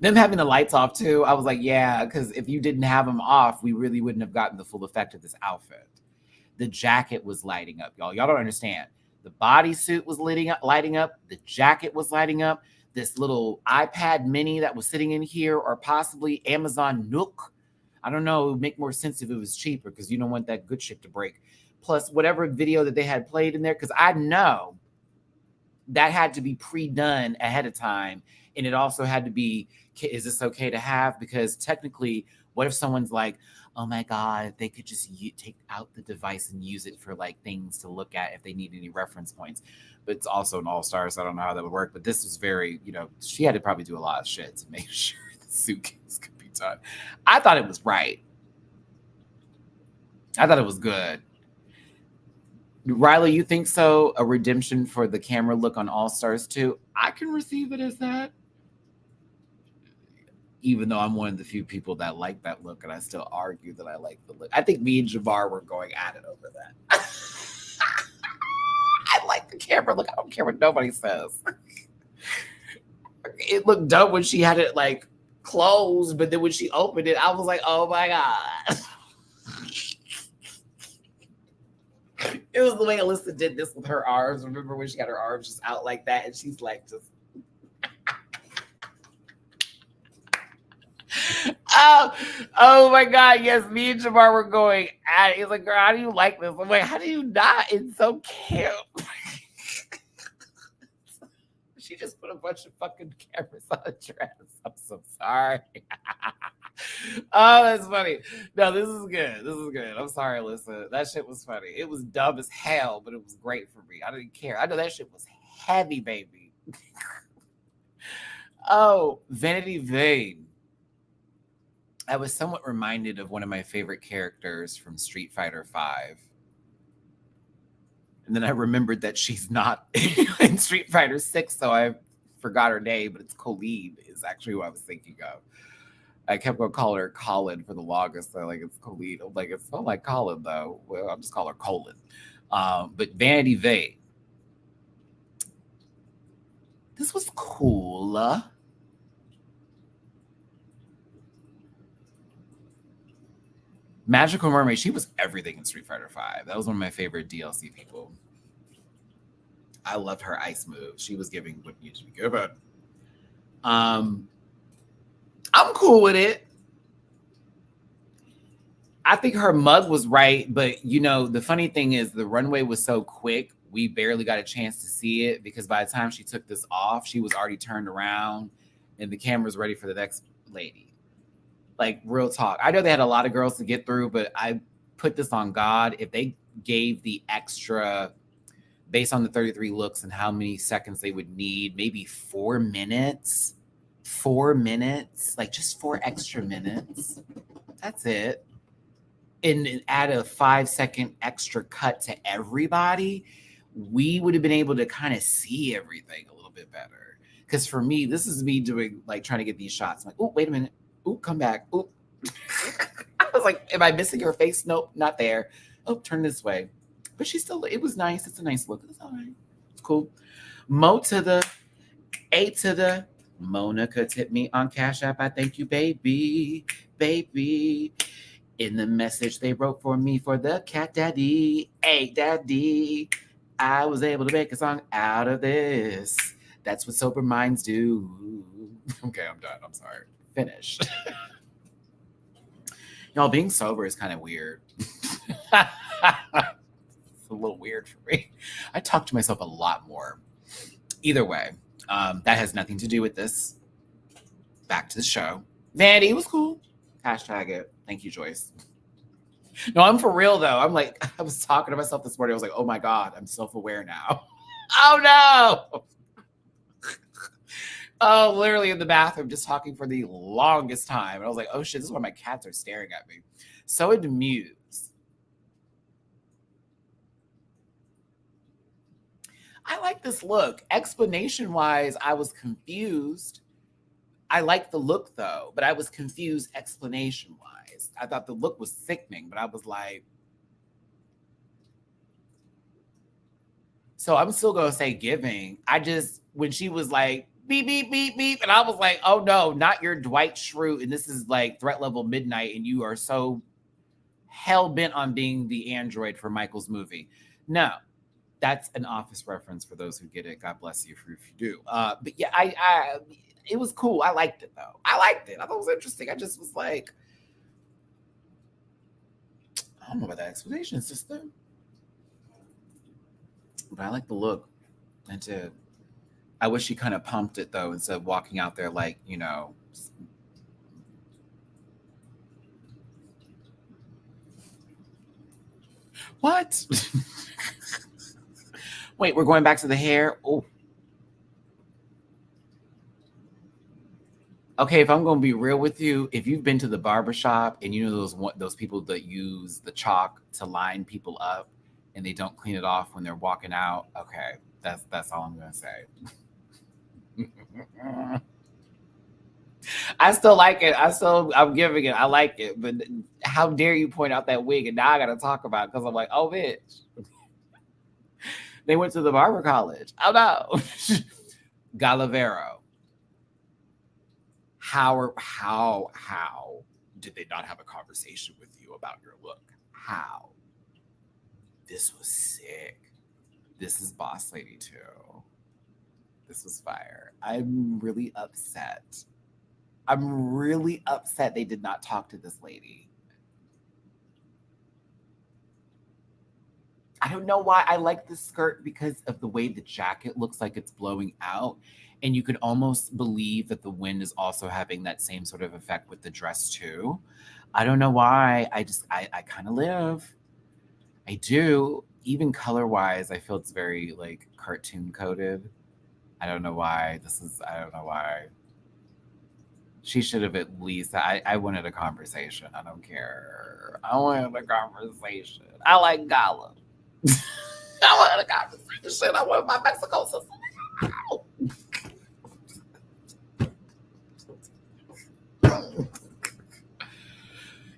them having the lights off too, I was like, yeah, because if you didn't have them off, we really wouldn't have gotten the full effect of this outfit. The jacket was lighting up, y'all. Y'all don't understand. The bodysuit was lighting up. The jacket was lighting up. This little iPad mini that was sitting in here, or possibly Amazon Nook. I don't know. It would make more sense if it was cheaper, because you don't want that good shit to break. Plus, whatever video that they had played in there, because I know that had to be pre-done ahead of time. And it also had to be, is this okay to have? Because technically, what if someone's like, oh my God, they could just take out the device and use it for like things to look at if they need any reference points. But it's also an all-star, so I don't know how that would work. But this was very, she had to probably do a lot of shit to make sure the suitcase could be done. I thought it was right. I thought it was good. Riley, you think so? A redemption for the camera look on All Stars 2? I can receive it as that. Even though I'm one of the few people that like that look, and I still argue that I like the look. I think me and Jabbar were going at it over that. I like the camera look. I don't care what nobody says. It looked dope when she had it like closed, but then when she opened it, I was like, oh my God. It was the way Alyssa did this with her arms. Remember when she got her arms just out like that, and she's like just Oh my God. Yes, me and Jamar were going at it. He's like, girl, how do you like this? I'm like, how do you not? It's so cute. She just put a bunch of fucking cameras on the dress. I'm so sorry. Oh, that's funny. No, this is good. This is good. I'm sorry, Alyssa. That shit was funny. It was dumb as hell, but it was great for me. I didn't care. I know that shit was heavy, baby. Oh, Vanity Vane. I was somewhat reminded of one of my favorite characters from Street Fighter V. And then I remembered that she's not in Street Fighter 6, so I forgot her name, but it's Colleen is actually who I was thinking of. I kept going to call her Colin for the longest. So like it's Colleen. I'm like, it's not like Colin though. Well, I'll just call her Colin. But Vanity Vane. This was cool. Magical Mermaid, she was everything in Street Fighter V. That was one of my favorite DLC people. I loved her ice move. She was giving what needed to be given. I'm cool with it. I think her mug was right, but you know, the funny thing is the runway was so quick, we barely got a chance to see it because by the time she took this off, she was already turned around and the camera's ready for the next lady. Like, real talk. I know they had a lot of girls to get through, but I put this on God. If they gave the extra, based on the 33 looks and how many seconds they would need, maybe 4 minutes, 4 minutes, like just 4 extra minutes. That's it. And add a 5-second extra cut to everybody, we would have been able to kind of see everything a little bit better. Because for me, this is me doing, like, trying to get these shots. I'm like, oh, wait a minute. Oh, come back. Oh. I was like, am I missing her face? Nope, not there. Oh, turn this way. But she still, it was nice. It's a nice look. It's all right. It's cool. Mo to the A to the Monica tipped me on Cash App. I thank you, baby. Baby. In the message they wrote for me for the cat daddy. Hey, daddy. I was able to make a song out of this. That's what sober minds do. Okay, I'm done. I'm sorry. Finished. Y'all, being sober is kind of weird. It's a little weird for me. I talk to myself a lot more. Either way, that has nothing to do with this. Back to the show. Vanity was cool. Hashtag it. Thank you, Joyce. No, I'm for real though. I'm like, I was talking to myself this morning. I was like, oh my God, I'm self-aware now. Oh no. Oh, literally in the bathroom, just talking for the longest time. And I was like, oh shit, this is why my cats are staring at me. So amused. I like this look. Explanation-wise, I was confused. I like the look though, but I was confused explanation-wise. I thought the look was sickening, but I was like, so I'm still gonna say giving. I just, when she was like, beep, beep, beep, beep, and I was like, oh no, not your Dwight Schrute, and this is like threat level midnight, and you are so hell-bent on being the android for Michael's movie. No, that's an Office reference for those who get it. God bless you if you do. But yeah, I it was cool. I liked it though. I liked it. I thought it was interesting. I just was like, I don't know about that explanation system, but I like the look. I did. I wish she kind of pumped it though, instead of walking out there like, you know. What? Wait, we're going back to the hair. Oh. Okay, if I'm going to be real with you, if you've been to the barbershop and you know those people that use the chalk to line people up and they don't clean it off when they're walking out, okay, that's all I'm going to say. I still like it. I'm giving it. I like it. But how dare you point out that wig? And now I got to talk about it because I'm like, oh, bitch. They went to the barber college. Oh, no. Galavero. How did they not have a conversation with you about your look? How? This was sick. This is Boss Lady too. This was fire. I'm really upset. I'm really upset they did not talk to this lady. I don't know why I like this skirt because of the way the jacket looks like it's blowing out. And you could almost believe that the wind is also having that same sort of effect with the dress too. I don't know why. I kind of live. I do. Even color wise, I feel it's very like cartoon coded. I don't know why. I don't know why. She should have at least, I wanted a conversation. I don't care. I wanted a conversation. I like Gala. I wanted a conversation. I want my Mexico sister.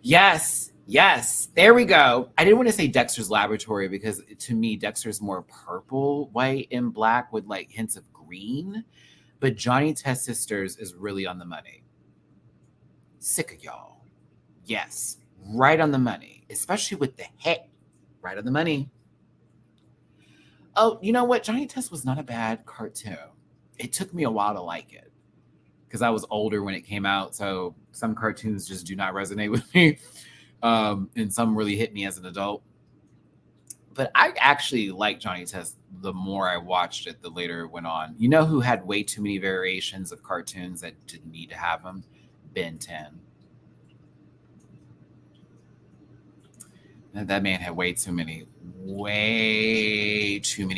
Yes, yes. There we go. I didn't want to say Dexter's Laboratory because to me, Dexter's more purple, white, and black with like hints of green. But Johnny Test Sisters is really on the money. Sick of y'all. Yes, right on the money, especially with the head. Right on the money. Oh, you know what? Johnny Test was not a bad cartoon. It took me a while to like it because I was older when it came out. So some cartoons just do not resonate with me. And some really hit me as an adult. But I actually liked Johnny Test the more I watched it, the later it went on. You know who had way too many variations of cartoons that didn't need to have them? Ben 10. That man had way too many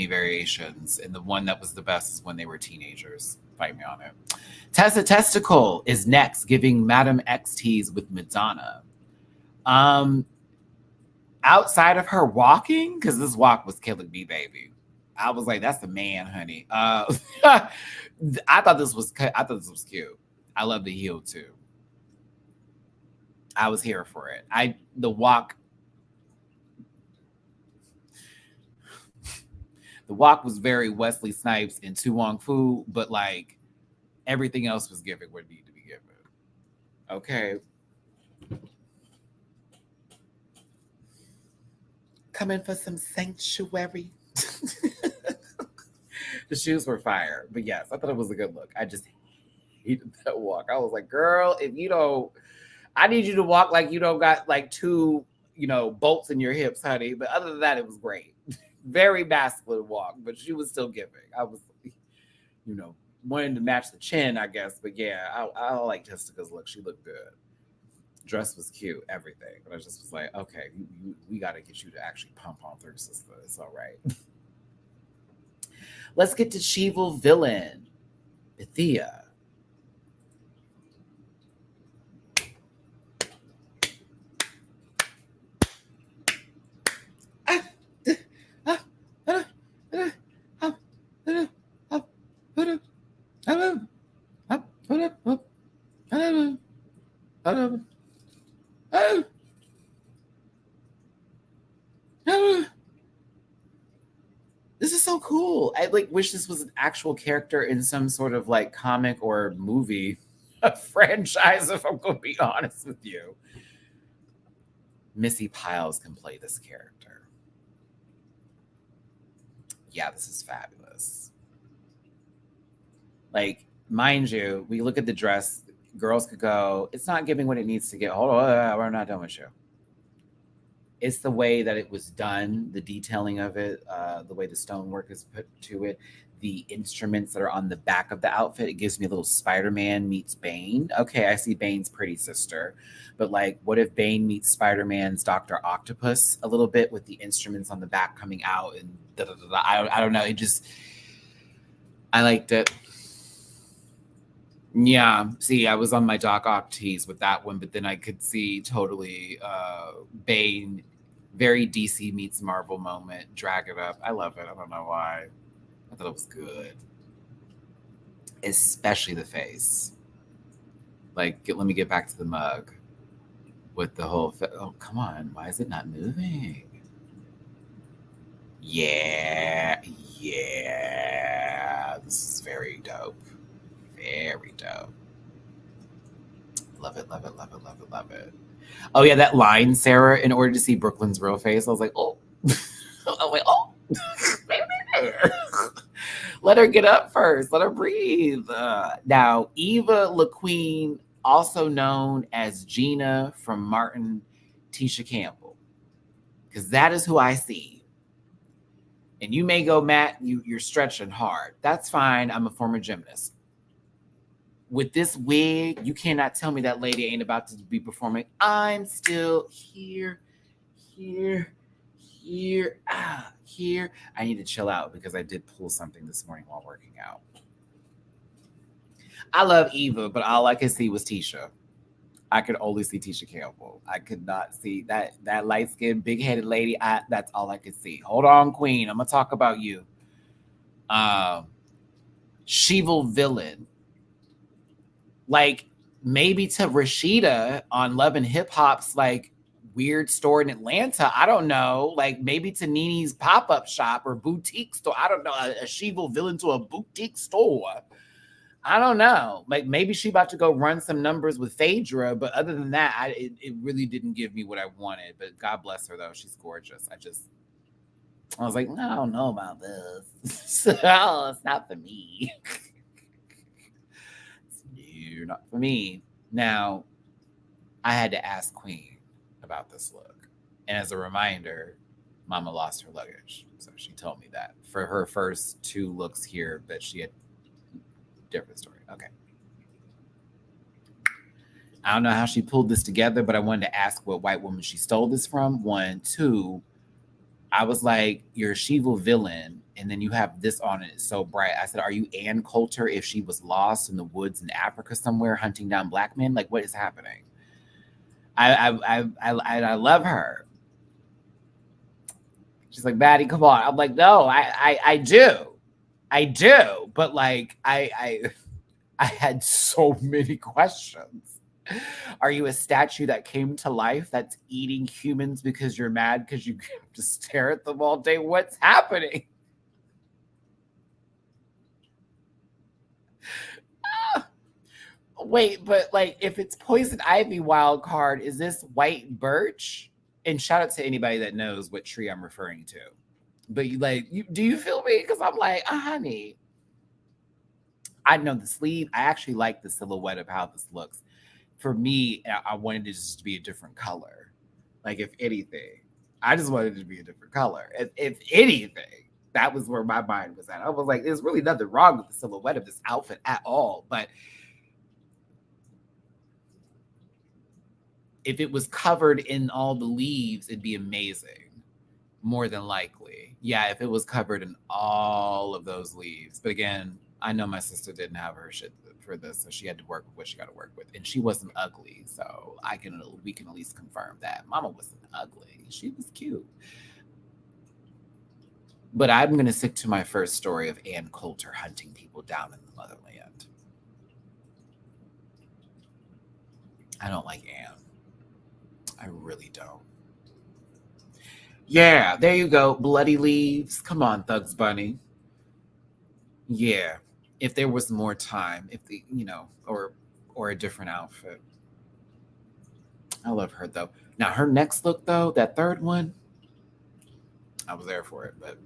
variations. And the one that was the best is when they were teenagers. Fight me on it. Tessa Testicle is next, giving Madam X tease with Madonna. Outside of her walking, because this walk was killing me, baby. I was like, that's the man, honey. I thought this was cute. I love the heel too. I was here for it. The walk was very Wesley Snipes and Tu Wong Fu, but like everything else was given what needed to be given. Okay. Coming for some sanctuary. The shoes were fire. But yes, I thought it was a good look. I just hated that walk. I was like, girl, if you don't, I need you to walk like you don't got like two, bolts in your hips, honey. But other than that, it was great. Very masculine walk, but she was still giving. I was, wanting to match the chin, I guess. But yeah, I like Jessica's look. She looked good. Dress was cute, everything. But I just was like, okay, we got to get you to actually pump on through, sister. It's all right. Let's get to Shevil Villain, Bethia. This is so cool. I wish this was an actual character in some sort of like comic or movie franchise, if I'm going to be honest with you. Missy Piles can play this character. Yeah, this is fabulous. Like, mind you, we look at the dress, girls could go, it's not giving what it needs to get. Hold on, we're not done with you. It's the way that it was done, the detailing of it, the way the stonework is put to it, the instruments that are on the back of the outfit. It gives me a little Spider-Man meets Bane. Okay, I see Bane's pretty sister. But like, what if Bane meets Spider-Man's Dr. Octopus a little bit with the instruments on the back coming out and da-da-da-da. I don't know. I liked it. Yeah, see, I was on my Doc Ock tease with that one, but then I could see totally Bane, very DC meets Marvel moment, drag it up. I love it. I don't know why. I thought it was good. Especially the face. Like, let me get back to the mug with the whole oh, come on. Why is it not moving? Yeah. This is very dope. Very dope. Love it. Oh yeah, that line, Sarah, in order to see Brooklyn's real face, I was like, oh. Let her get up first. Let her breathe. Now, Eva LaQueen also known as Gina from Martin Tisha Campbell, because that is who I see. And you may go, Matt, you're stretching hard. That's fine. I'm a former gymnast. With this wig, you cannot tell me that lady ain't about to be performing. I'm still here. Here. I need to chill out because I did pull something this morning while working out. I love Eva, but all I could see was Tisha. I could only see Tisha Campbell. I could not see that light-skinned, big-headed lady. That's all I could see. Hold on, Queen. I'm gonna talk about you. Shil villain. Like maybe to Rashida on Love and Hip Hop's like weird store in Atlanta. I don't know. Like maybe to Nene's pop-up shop or boutique store. I don't know. A Shil villain to a boutique store. I don't know. Like maybe she about to go run some numbers with Phaedra, but other than that, it really didn't give me what I wanted. But God bless her though, she's gorgeous. I was like, I don't know about this. Oh, it's not for me. You're not for me. Now, I had to ask Queen about this look, and as a reminder, Mama lost her luggage, so she told me that for her first 2 looks here, that she had. Different story. Okay. I don't know how she pulled this together, but I wanted to ask what white woman she stole this from. 1, 2. I was like, you're a Shil villain, and then you have this on it. It's so bright. I said, are you Ann Coulter if she was lost in the woods in Africa somewhere hunting down black men? Like, what is happening? I love her. She's like, Maddie, come on. I'm like, no, I do. But like, I had so many questions. Are you a statue that came to life that's eating humans because you're mad because you have to stare at them all day? What's happening? Wait, but like if it's poison ivy wild card, is this white birch? And shout out to anybody that knows what tree I'm referring to. But do you feel me? Because I'm like, honey. I know the sleeve. I actually like the silhouette of how this looks. For me, I wanted it just to be a different color. Like, if anything, I just wanted it to be a different color. If anything, that was where my mind was at. I was like, there's really nothing wrong with the silhouette of this outfit at all. But if it was covered in all the leaves, it'd be amazing. More than likely. Yeah, if it was covered in all of those leaves. But again, I know my sister didn't have her shit for this, so she had to work with what she got to work with, and she wasn't ugly, so we can at least confirm that Mama wasn't ugly. She was cute. But I'm gonna stick to my first story of Ann Coulter hunting people down in the motherland. I don't like Ann. I really don't. Yeah, there you go. Bloody leaves. Come on, Thugs Bunny. Yeah. If there was more time, or a different outfit. I love her though. Now her next look though, that third one, I was there for it, but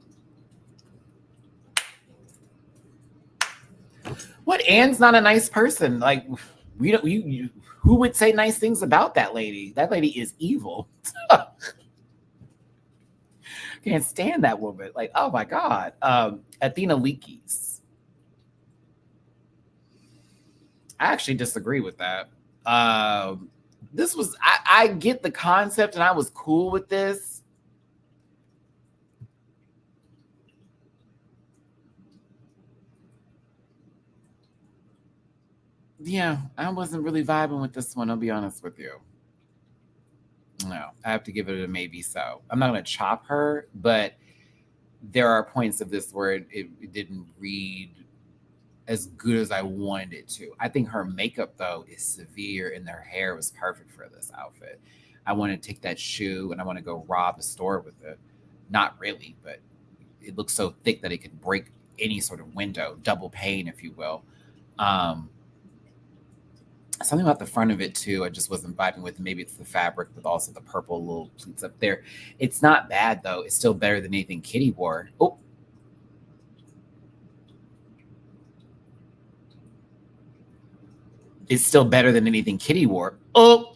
what? Ann's not a nice person. Like we don't who would say nice things about that lady? That lady is evil. Can't stand that woman. Like, oh my God. Athena Leakey's. I actually disagree with that. This was, I get the concept and I was cool with this. Yeah, I wasn't really vibing with this one, I'll be honest with you. No, I have to give it a maybe so. I'm not going to chop her, but there are points of this where it didn't read as good as I wanted it to. I think her makeup though is severe and her hair was perfect for this outfit. I want to take that shoe and I want to go rob a store with it. Not really, but it looks so thick that it could break any sort of window, double pane, if you will. Something about the front of it too, I just wasn't vibing with. Maybe it's the fabric, but also the purple little pleats up there. It's not bad though. It's still better than anything Kitty wore. Oh, It's still better than anything Kitty wore. Oh,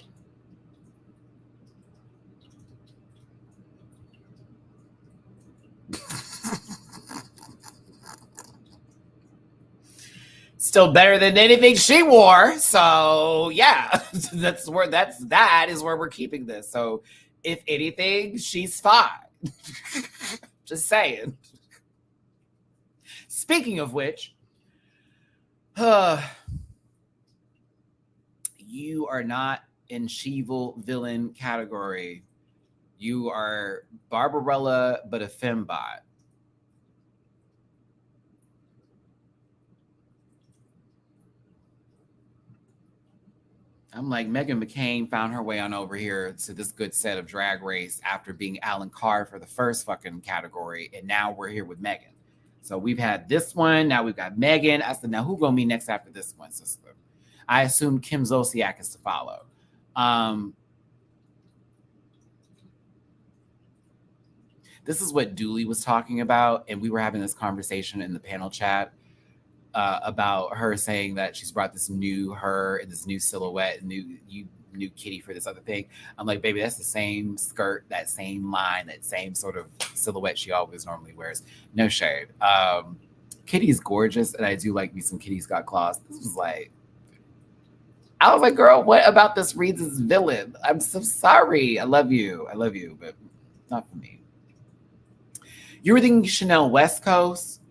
still better than anything she wore. So yeah, that is where we're keeping this. So if anything, she's fine. Just saying. Speaking of which, you are not in Shevil villain category. You are Barbarella, but a fembot. I'm like, Megan McCain found her way on over here to this good set of Drag Race after being Alan Carr for the first fucking category. And now we're here with Megan. So we've had this one. Now we've got Megan. I said, now who gonna be next after this one, sister? I assume Kim Zolciak is to follow. This is what Dooley was talking about. And we were having this conversation in the panel chat about her saying that she's brought this new her and this new silhouette, new Kitty for this other thing. I'm like, baby, that's the same skirt, that same line, that same sort of silhouette she always normally wears. No shade. Kitty's gorgeous, and I do like me some Kitty Scott-Klaus. This was like, I was like, girl, what about this reads as villain? I'm so sorry. I love you, but not for me. You were thinking Chanel West Coast?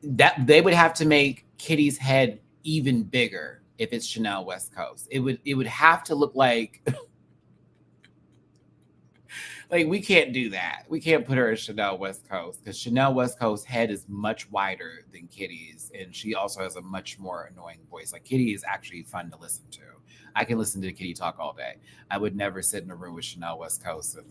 That they would have to make Kitty's head even bigger if it's Chanel West Coast. It would have to look like we can't do that. We can't put her as Chanel West Coast because Chanel West Coast head is much wider than Kitty's, and she also has a much more annoying voice. Like Kitty is actually fun to listen to. I can listen to Kitty talk all day. I would never sit in a room with Chanel West Coast and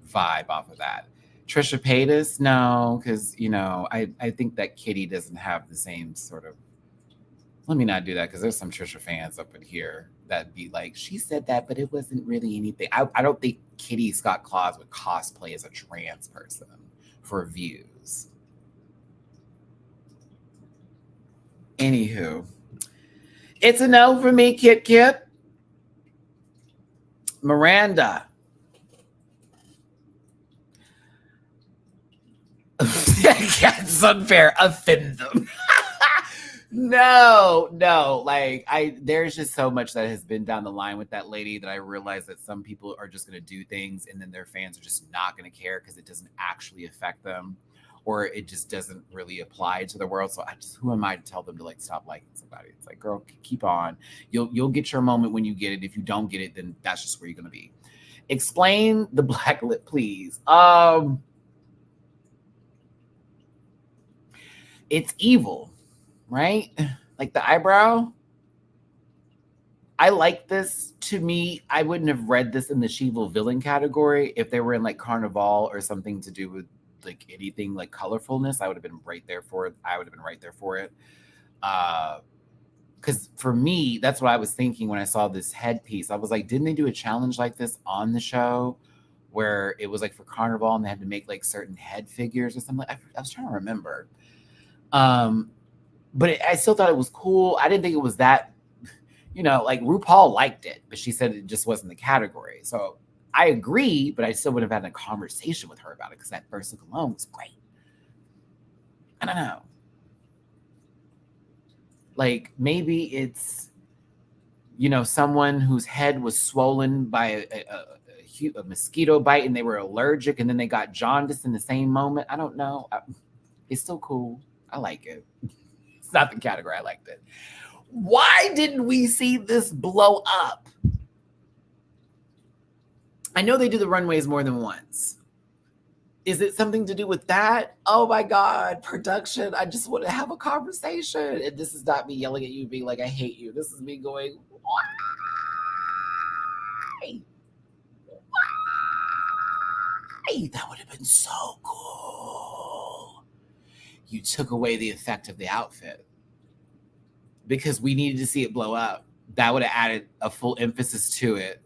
vibe off of that. Trisha Paytas, no, because I think that Kitty doesn't have the same sort of. Let me not do that because there's some Trisha fans up in here that be like, she said that, but it wasn't really anything. I don't think Kitty Scott-Klaus would cosplay as a trans person for views. Anywho, it's a no for me, Kit Kit. Miranda. It's unfair. Offend them. No. Like there's just so much that has been down the line with that lady that I realize that some people are just going to do things and then their fans are just not going to care because it doesn't actually affect them or it just doesn't really apply to the world. So who am I to tell them to like stop liking somebody? It's like, girl, keep on. You'll get your moment when you get it. If you don't get it, then that's just where you're going to be. Explain the black lip, please. It's evil, right? Like the eyebrow. I like this. To me, I wouldn't have read this in the Shevil villain category if they were in like Carnival or something to do with like anything like colorfulness. I would have been right there for it. Because for me, that's what I was thinking when I saw this headpiece. I was like, didn't they do a challenge like this on the show where it was like for Carnival and they had to make like certain head figures or something? I was trying to remember. But I still thought it was cool. I didn't think it was that, like RuPaul liked it, but she said it just wasn't the category. So I agree, but I still would have had a conversation with her about it because that first look alone was great. I don't know. Like maybe it's, someone whose head was swollen by a mosquito bite and they were allergic and then they got jaundice in the same moment. I don't know. It's still cool. I like it. It's not the category. I liked it. Why didn't we see this blow up? I know they do the runways more than once. Is it something to do with that? Oh my God, production. I just want to have a conversation. And this is not me yelling at you, being like, I hate you. This is me going, why? Why? That would have been so cool. You took away the effect of the outfit because we needed to see it blow up. That would have added a full emphasis to it.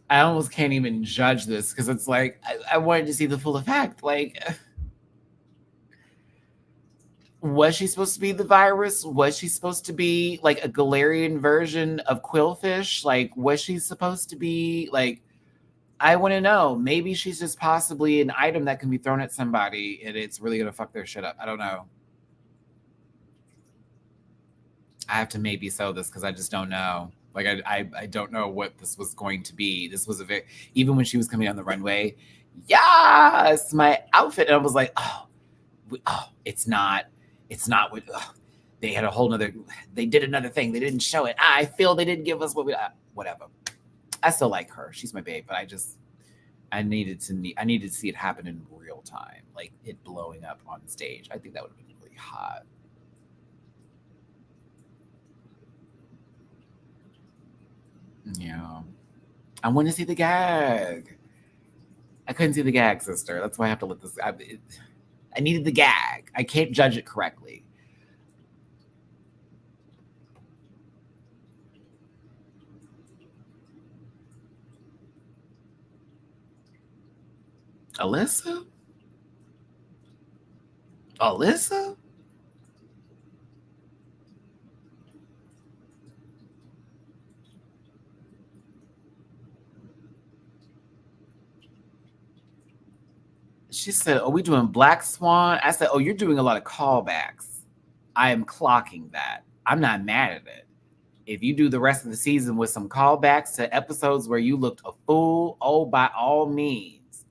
I almost can't even judge this because it's like I wanted to see the full effect. Like Was she supposed to be the virus? Was she supposed to be like a Galarian version of Quillfish? Like, was she supposed to be like, I want to know. Maybe she's just possibly an item that can be thrown at somebody and it's really going to fuck their shit up. I don't know. I have to maybe sew this because I just don't know. Like, I don't know what this was going to be. This was a very, even when she was coming on the runway, yes, my outfit. And I was like, oh, it's not what, they had a whole nother, they did another thing. They didn't show it. I feel they didn't give us what we, whatever. I still like her. She's my babe, but I needed to see it happen in real time. Like it blowing up on stage. I think that would have been really hot. Yeah. I want to see the gag. I couldn't see the gag, sister. That's why I have to let this, I needed the gag. I can't judge it correctly. Alyssa? She said, "Are we doing Black Swan?" I said, "Oh, you're doing a lot of callbacks. I am clocking that. I'm not mad at it. If you do the rest of the season with some callbacks to episodes where you looked a fool, oh, by all means,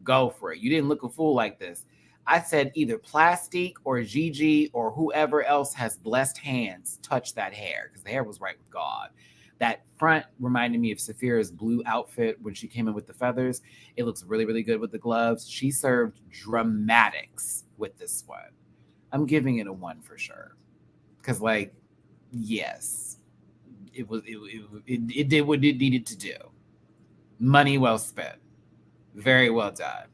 go for it. You didn't look a fool like this." I said either Plastique or Gigi or whoever else has blessed hands touch that hair because the hair was right with God. That front reminded me of Saphira's blue outfit when she came in with the feathers. It looks really, really good with the gloves. She served dramatics with this one. I'm giving it a 1 for sure. Because, like, yes, it did what it needed to do. Money well spent. Very well done.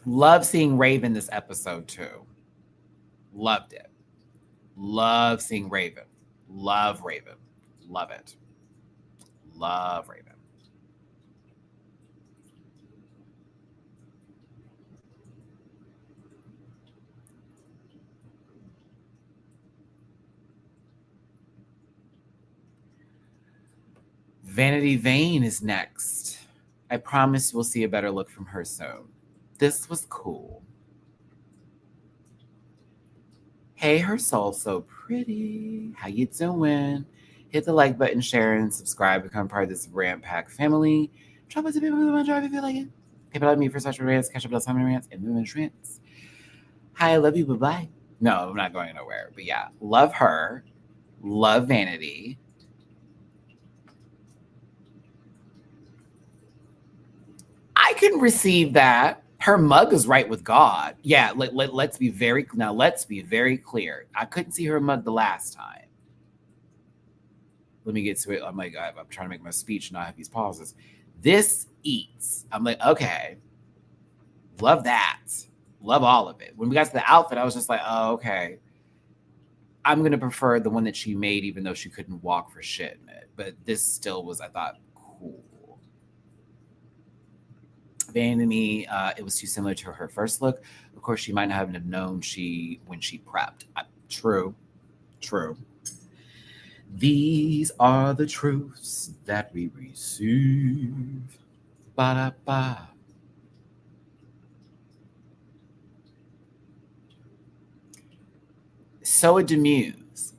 Love seeing Raven this episode too. Loved it. Love seeing Raven. Love Raven. Love it. Love Raven. Vanity Vane is next. I promise we'll see a better look from her soon. This was cool. Hey, her soul so pretty. How you doing? Hit the like button, share, and subscribe. Become part of this Rant Pack family. Drop it to people who want to drive if you feel like it. Keep it on me for such rants, catch up on some rants, and moving trends. Hi, I love you. Bye-bye. No, I'm not going nowhere. But yeah, love her. Love Vanity. I can receive that. Her mug is right with God. Yeah, let's be very clear. I couldn't see her mug the last time. Let me get to it. Oh my God, I'm trying to make my speech and not have these pauses. This eats. I'm like, okay. Love that. Love all of it. When we got to the outfit, I was just like, oh, okay. I'm going to prefer the one that she made, even though she couldn't walk for shit in it. But this still was, I thought, cool. Vanity, it was too similar to her first look. Of course, she might not have known when she prepped. True. These are the truths that we receive. Ba-da-ba. So Demuse.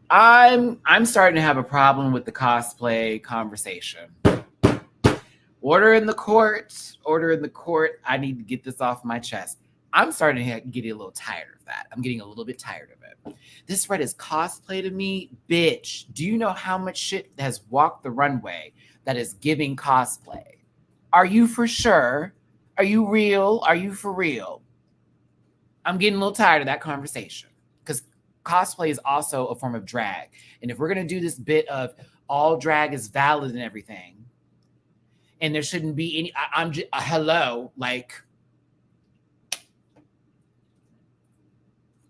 I'm starting to have a problem with the cosplay conversation. Order in the court. I need to get this off my chest. I'm starting to get a little tired of that. I'm getting a little bit tired of it. This red is cosplay to me. Bitch, do you know how much shit has walked the runway that is giving cosplay? Are you for sure? Are you real? Are you for real? I'm getting a little tired of that conversation because cosplay is also a form of drag. And if we're going to do this bit of all drag is valid and everything, and there shouldn't be any, I'm just, hello, like,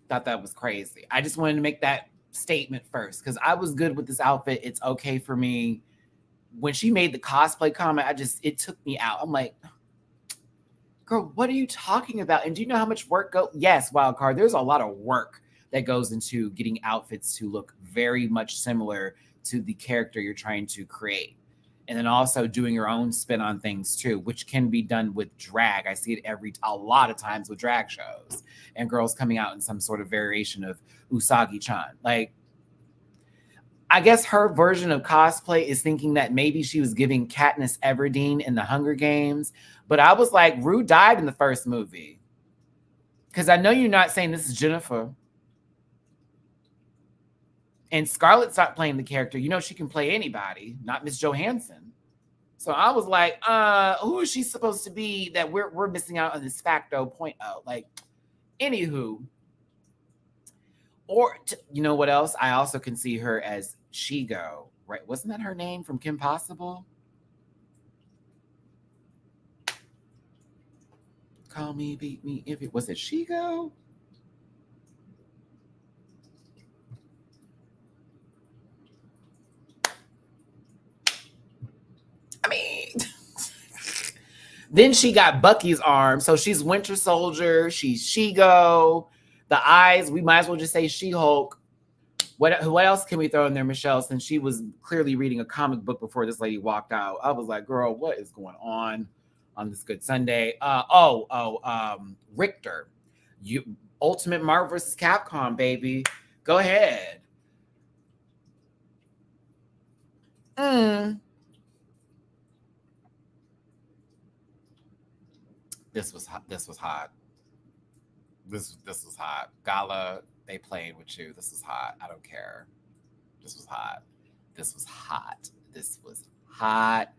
thought that was crazy. I just wanted to make that statement first because I was good with this outfit. It's okay for me. When she made the cosplay comment, it took me out. I'm like, girl, what are you talking about? And do you know how much work yes, wild card, there's a lot of work that goes into getting outfits to look very much similar to the character you're trying to create. And then also doing your own spin on things too, which can be done with drag. I see it a lot of times with drag shows and girls coming out in some sort of variation of Usagi-chan. Like, I guess her version of cosplay is thinking that maybe she was giving Katniss Everdeen in the Hunger Games. But I was like, Rue died in the first movie. Because I know you're not saying this is Jennifer. And Scarlett's not playing the character. You know she can play anybody, not Miss Johansson. So I was like, who is she supposed to be that we're missing out on this facto point out? Like, anywho. Or, you know what else? I also can see her as Shigo, right? Wasn't that her name from Kim Possible? Call me, beat me, if it was it Shigo? I mean, then she got Bucky's arm. So she's Winter Soldier. She's Shigo. The eyes, we might as well just say She-Hulk. What else can we throw in there, Michelle? Since she was clearly reading a comic book before this lady walked out. I was like, girl, what is going on this good Sunday? Richter. Ultimate Marvel vs. Capcom, baby. Go ahead. This was hot. This was hot. This was hot. Gala, they played with you. This was hot. I don't care. This was hot. This was hot. This was hot.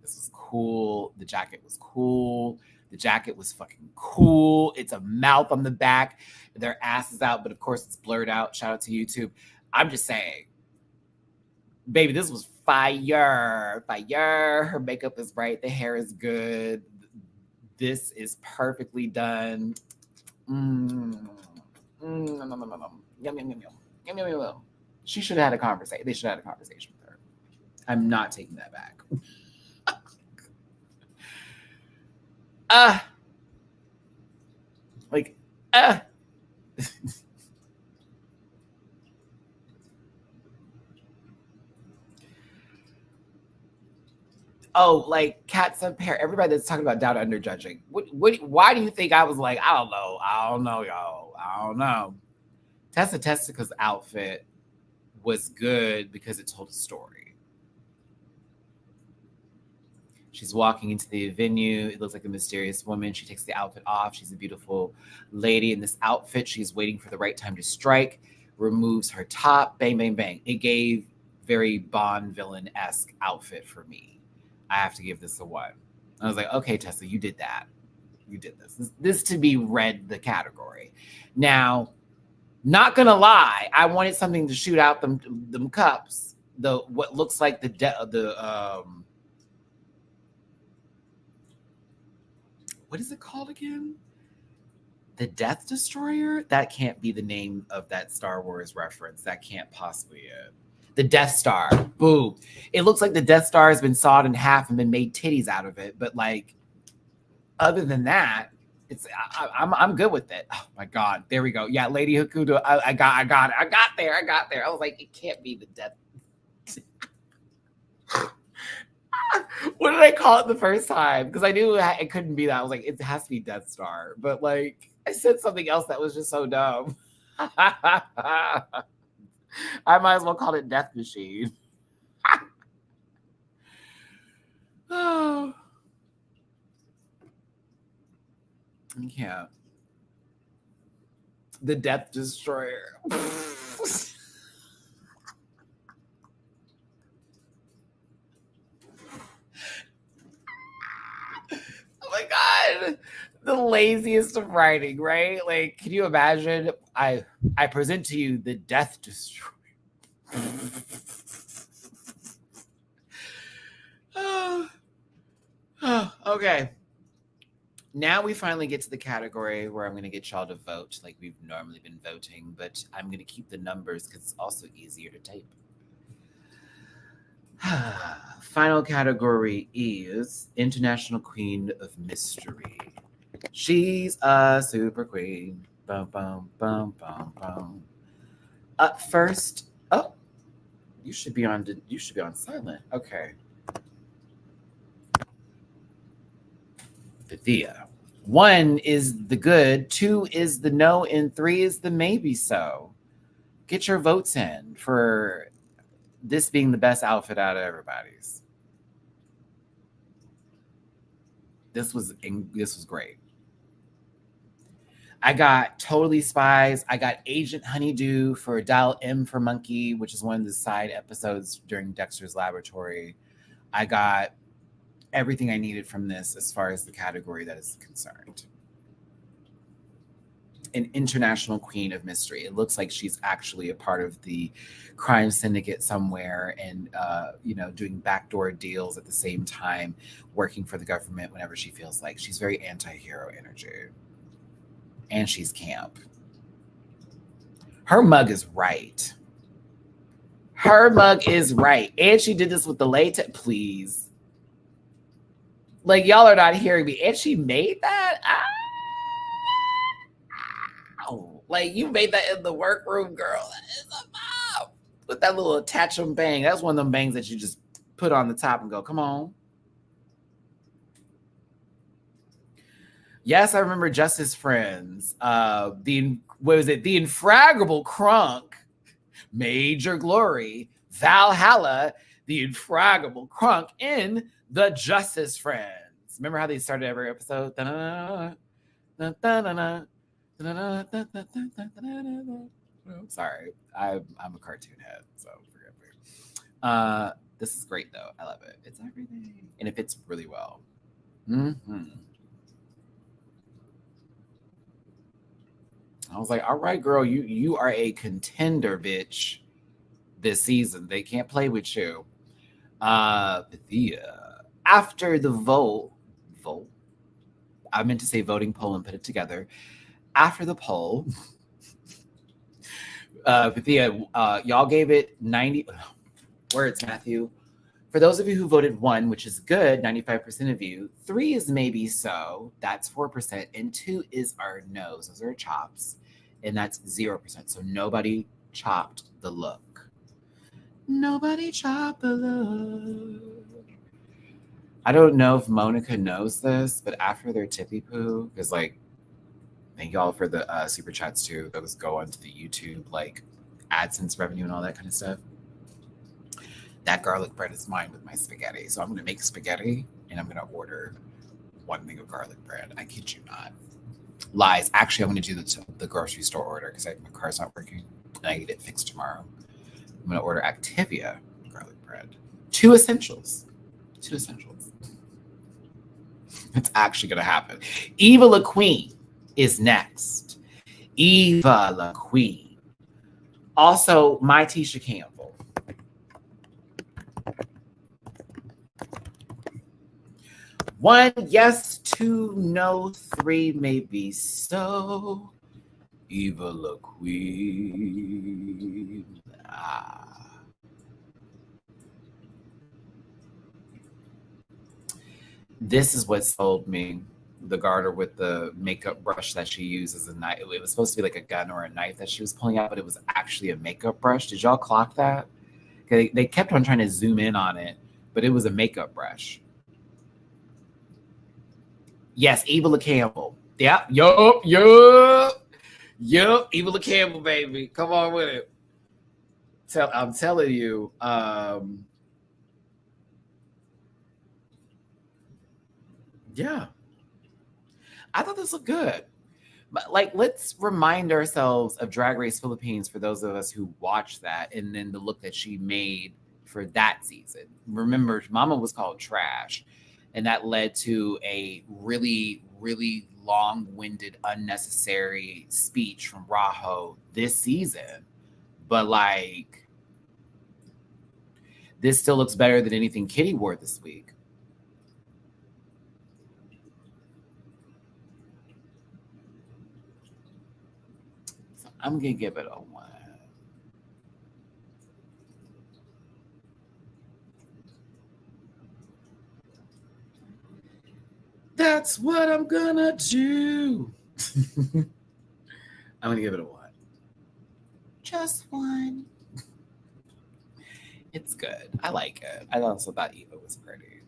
This was cool. The jacket was cool. The jacket was fucking cool. It's a mouth on the back. Their ass is out, but of course it's blurred out. Shout out to YouTube. I'm just saying, baby, this was fire. Fire. Her makeup is right. The hair is good. This is perfectly done. She should have had a conversation. They should have had a conversation with her. I'm not taking that back. Oh, like catsup hair. Everybody that's talking about down under judging. Why do you think I was like, I don't know, y'all. I don't know. Tessica's outfit was good because it told a story. She's walking into the venue. It looks like a mysterious woman. She takes the outfit off. She's a beautiful lady in this outfit. She's waiting for the right time to strike, removes her top, bang, bang, bang. It gave very Bond villain-esque outfit for me. I have to give this a 1. I was like, okay, Tessa, you did that. You did this. This to be read the category. Now, not gonna lie, I wanted something to shoot out them cups. What looks like what is it called again? The Death Destroyer? That can't be the name of that Star Wars reference. That can't possibly it. The Death Star. Boom. It looks like the Death Star has been sawed in half and been made titties out of it. But like, other than that, I'm good with it. Oh my God. There we go. Yeah, Lady Hakuto. I got it. I got there. I was like, it can't be the Death. What did I call it the first time? Because I knew it couldn't be that. I was like, it has to be Death Star. But like, I said something else that was just so dumb. I might as well call it Death Machine. Oh. Yeah. The Death Destroyer. Oh my God. The laziest of writing, right? Like, can you imagine? I present to you the Death Destroyer. Okay. Now we finally get to the category where I'm going to get y'all to vote like we've normally been voting, but I'm going to keep the numbers because it's also easier to type. Final category is International Queen of Mystery. She's a super queen. Bum, bum, bum, bum, bum. Up first. Oh, you should be on. You should be on silent. Okay. Thea. 1 is the good, 2 is the no, and 3 is the maybe so. Get your votes in for this being the best outfit out of everybody's. This was great. I got Totally Spies. I got Agent Honeydew for Dial M for Monkey, which is one of the side episodes during Dexter's Laboratory. I got everything I needed from this as far as the category that is concerned. An international queen of mystery. It looks like she's actually a part of the crime syndicate somewhere and, doing backdoor deals at the same time, working for the government whenever she feels like. She's very anti-hero energy. And she's camp. Her mug is right. Her mug is right. And she did this with the latex. Please. Like, y'all are not hearing me. And she made that? Like, you made that in the workroom, girl. That is a bomb. With that little attachment bang. That's one of them bangs that you just put on the top and go, come on. Yes, I remember Justice Friends. What was it? The Infraggable Crunk, Major Glory, Valhalla, the Infraggable Crunk in the Justice Friends. Remember how they started every episode? Sorry, I'm a cartoon head, so forgive me. This is great though. I love it. It's everything, and it fits really well. Mm-hmm. I was like, all right, girl, you are a contender, bitch, this season. They can't play with you. After the vote, I meant to say voting poll and put it together. After the poll, y'all gave it 90 words, Matthew. For those of you who voted 1, which is good, 95% of you, 3 is maybe so, that's 4%, and 2 is our no's, those are chops, and that's 0%. So nobody chopped the look. Nobody chopped the look. I don't know if Monica knows this, but after their tippy poo, because like, thank y'all for the super chats too. Those go onto the YouTube like AdSense revenue and all that kind of stuff. That garlic bread is mine with my spaghetti. So I'm going to make spaghetti and I'm going to order 1 thing of garlic bread. I kid you not. Lies. Actually, I'm going to do the grocery store order because my car's not working. And I get it fixed tomorrow. I'm going to order Activia garlic bread. 2 essentials. 2 essentials. It's actually going to happen. Eva La Queen is next. Eva La Queen. Also, my Tisha Campbell. 1 yes, 2 no, 3 maybe so. Eva La Queen. This is what sold me. The garter with the makeup brush that she used as a knife. It was supposed to be like a gun or a knife that she was pulling out, but it was actually a makeup brush. Did y'all clock that? They kept on trying to zoom in on it, but it was a makeup brush. Yes, Eva La Campbell. Yep. Eva La Campbell, baby. Come on with it. I'm telling you. Yeah. I thought this looked good. But like, let's remind ourselves of Drag Race Philippines for those of us who watched that, and then the look that she made for that season. Remember, Mama was called Trash, and that led to a really, really long-winded, unnecessary speech from Rajo this season. But like, this still looks better than anything Kitty wore this week. So I'm gonna give it a 1. That's what I'm gonna do. I'm gonna give it a 1. Just 1. It's good. I like it. I also thought Eva was pretty.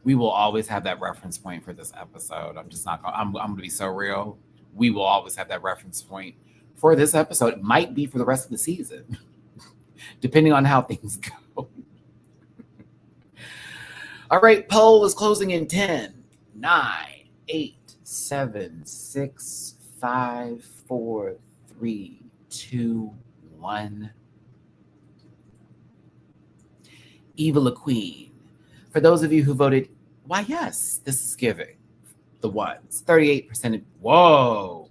We will always have that reference point for this episode. I'm just not gonna, I'm gonna be so real. We will always have that reference point for this episode. It might be for the rest of the season, depending on how things go. All right, poll is closing in 10, 9, 8, 7, 6, 5, 4, 3, 2, 1. Eva La Queen. For those of you who voted, why yes, this is giving. The ones. 38%. Whoa.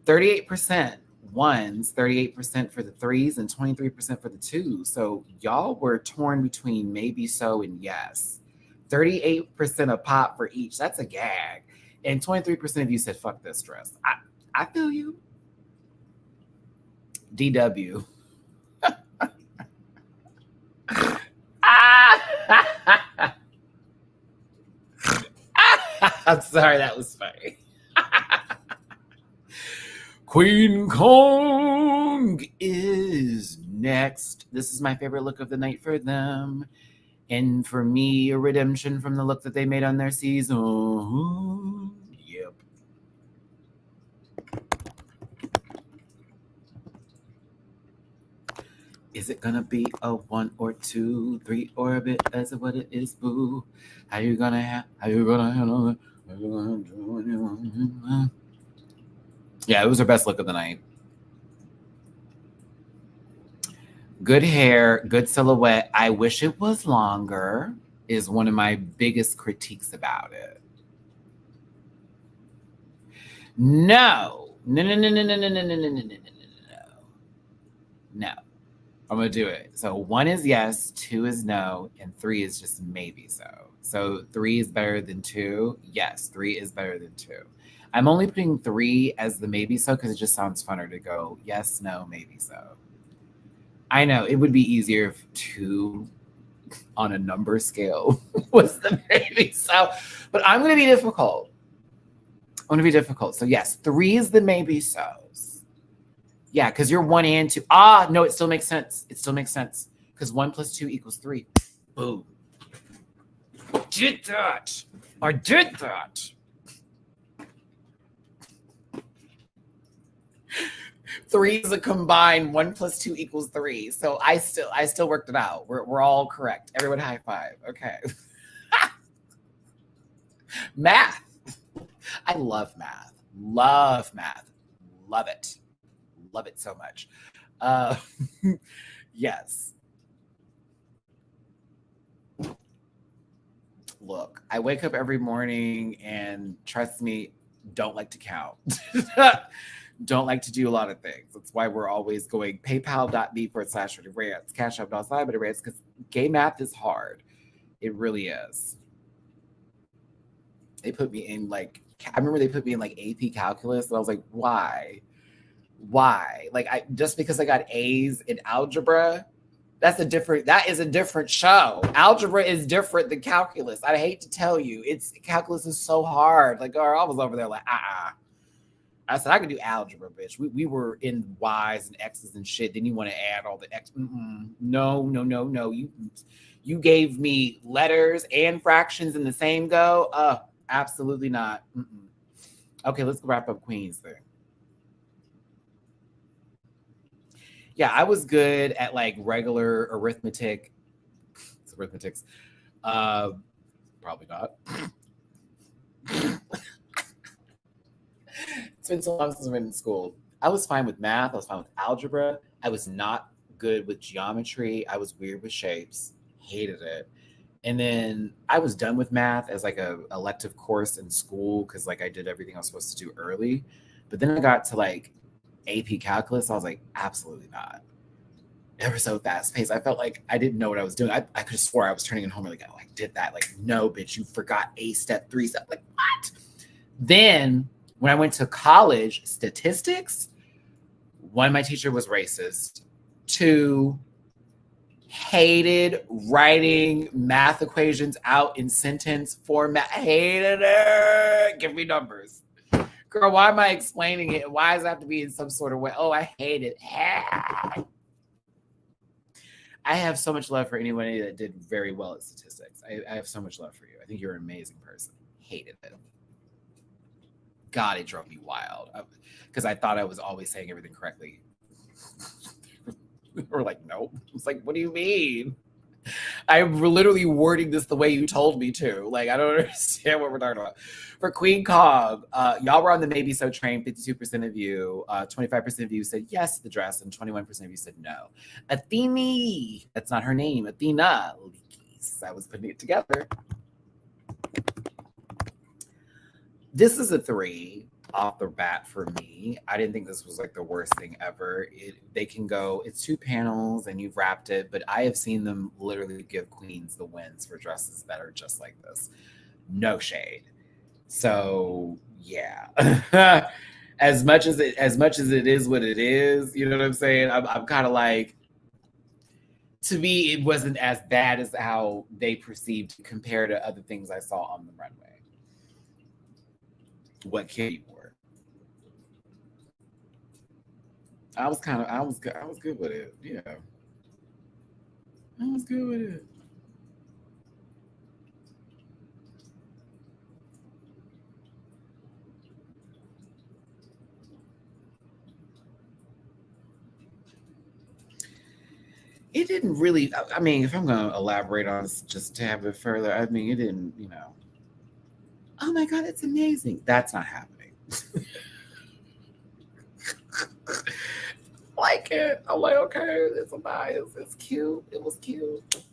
38% ones, 38% for the 3s, and 23% for the 2s. So y'all were torn between maybe so and yes. 38% a pop for each. That's a gag. And 23% of you said, fuck this dress. I feel you. DW. I'm sorry, that was funny. Queen Kong is next. This is my favorite look of the night for them. And for me, a redemption from the look that they made on their season. Yep. Is it gonna be a 1 or 2, 3 orbit? That's what it is, boo. How you gonna handle it? Yeah, it was her best look of the night. Good hair, good silhouette. I wish it was longer is one of my biggest critiques about it. No. No. I'm going to do it. So 1 is yes, 2 is no, and 3 is just maybe so. So 3 is better than 2. Yes, 3 is better than 2. I'm only putting 3 as the maybe so because it just sounds funner to go yes, no, maybe so. I know it would be easier if 2 on a number scale was the maybe so, but I'm going to be difficult. So yes, 3 is the maybe so's. Yeah, because you're 1 and 2. No, it still makes sense. Because 1 plus 2 equals 3. Boom. I did that. 3 is a combined 1 plus 2 equals 3. So I still worked it out. We're all correct. Everyone high five. Okay. Math. I love math. Love it. Love it so much. Yes. Look, I wake up every morning and trust me, don't like to count. Don't like to do a lot of things. That's why we're always going paypal.me/rants, cash app.side/rants, because gay math is hard. It really is. They put me in I remember they put me in AP calculus, and I was like, why? Just because I got A's in algebra, that is a different show. Algebra is different than calculus. I hate to tell you, calculus is so hard. I was over there I said, I could do algebra, bitch. We were in Y's and X's and shit. Then you want to add all the X. No. You gave me letters and fractions in the same go. Absolutely not. Okay, let's wrap up Queens thing. Yeah, I was good at regular arithmetic. Arithmetics. Probably not. It's been so long since I've been in school. I was fine with math. I was fine with algebra. I was not good with geometry. I was weird with shapes. Hated it. And then I was done with math as a elective course in school because I did everything I was supposed to do early. But then I got to AP calculus. I was like, absolutely not. Ever so fast paced. I felt like I didn't know what I was doing. I could have swore I was turning it home. I did that. No, bitch, you forgot A step, 3 step. What? Then when I went to college, statistics, 1, my teacher was racist. 2, Hated writing math equations out in sentence format. Hated it. Give me numbers. Girl, why am I explaining it? Why does it have to be in some sort of way? Oh, I hate it. I have so much love for anybody that did very well at statistics. I have so much love for you. I think you're an amazing person. Hated it. God, it drove me wild because I thought I was always saying everything correctly. Or like, nope. It's like, what do you mean? I'm literally wording this the way you told me to. Like, I don't understand what we're talking about. For Queen Cog, y'all were on the Maybe So train. 52% of you, 25% of you said yes to the dress, and 21% of you said no. Athene, that's not her name. Athena Leakes. I was putting it together. This is a 3 off the bat for me. I didn't think this was like the worst thing ever. They can go, it's 2 panels and you've wrapped it, but I have seen them literally give queens the wins for dresses that are just like this. No shade. So yeah. as much as it is what it is, you know what I'm saying? I'm kind of like, to me, it wasn't as bad as how they perceived compared to other things I saw on the runway. What Kitty wore. I was good with it. Yeah. I was good with it. It didn't really, I mean, if I'm going to elaborate on this just to have it further, I mean, it didn't, oh my God, it's amazing. That's not happening. Like it. I'm like, okay, it's a bias. It's cute. It was cute.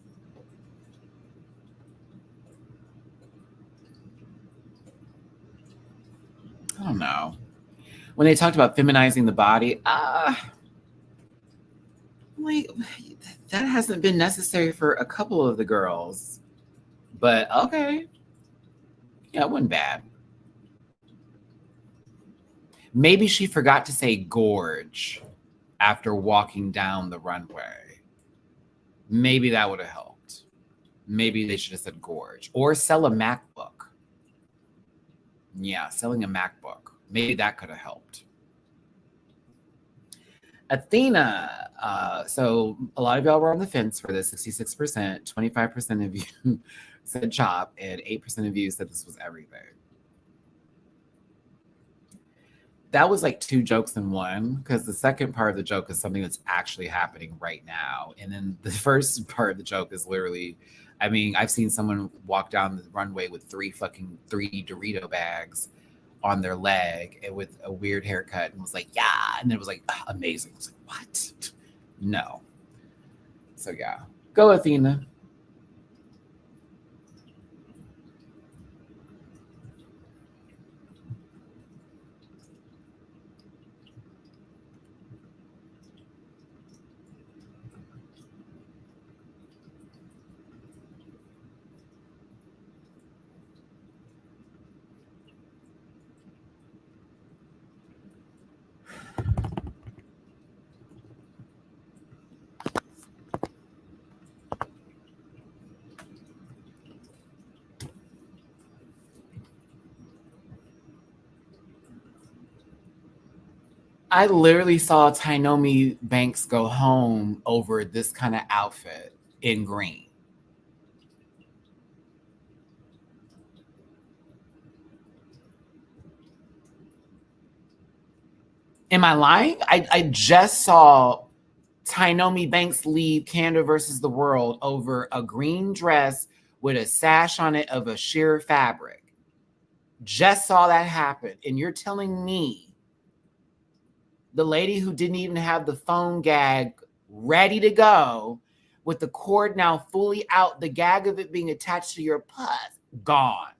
I don't know. When they talked about feminizing the body, like, that hasn't been necessary for a couple of the girls. But okay. Yeah, it wasn't bad. Maybe she forgot to say gorge after walking down the runway. Maybe that would have helped. Maybe they should have said gorge or sell a MacBook. Yeah, selling a MacBook. Maybe that could have helped. Athena. So a lot of y'all were on the fence for this, 66%. 25% of you said chop, and 8% of you said this was everything. That was like 2 jokes in one, because the second part of the joke is something that's actually happening right now. And then the first part of the joke is literally, I mean, I've seen someone walk down the runway with 3 Dorito bags on their leg and with a weird haircut and was like, yeah. And then it was like, amazing. I was like, what? No. So yeah, go Athena. I literally saw Tynomi Banks go home over this kind of outfit in green. Am I lying? I just saw Tynomi Banks leave Canada versus the World over a green dress with a sash on it of a sheer fabric. Just saw that happen. And you're telling me the lady who didn't even have the phone gag ready to go with the cord now fully out, the gag of it being attached to your pus, gone.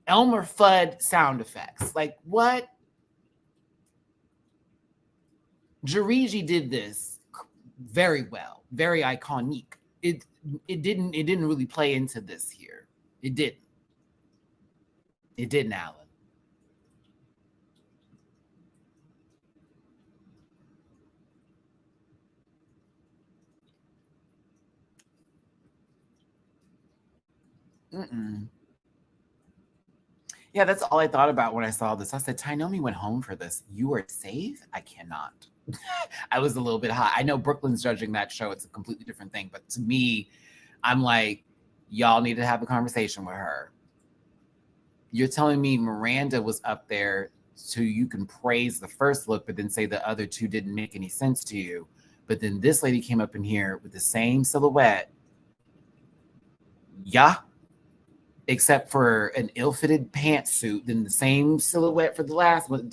Elmer Fudd sound effects. Like, what? Jariji did this very well, very iconic. It didn't really play into this here. It didn't. It didn't, Alan. Mm-mm. Yeah, that's all I thought about when I saw this. I said, Tynomi went home for this. You are safe? I cannot. I was a little bit hot. I know Brooklyn's judging that show. It's a completely different thing. But to me, I'm like, y'all need to have a conversation with her. You're telling me Miranda was up there so you can praise the first look, but then say the other two didn't make any sense to you. But then this lady came up in here with the same silhouette. Yeah. Except for an ill-fitted pantsuit, then the same silhouette for the last one.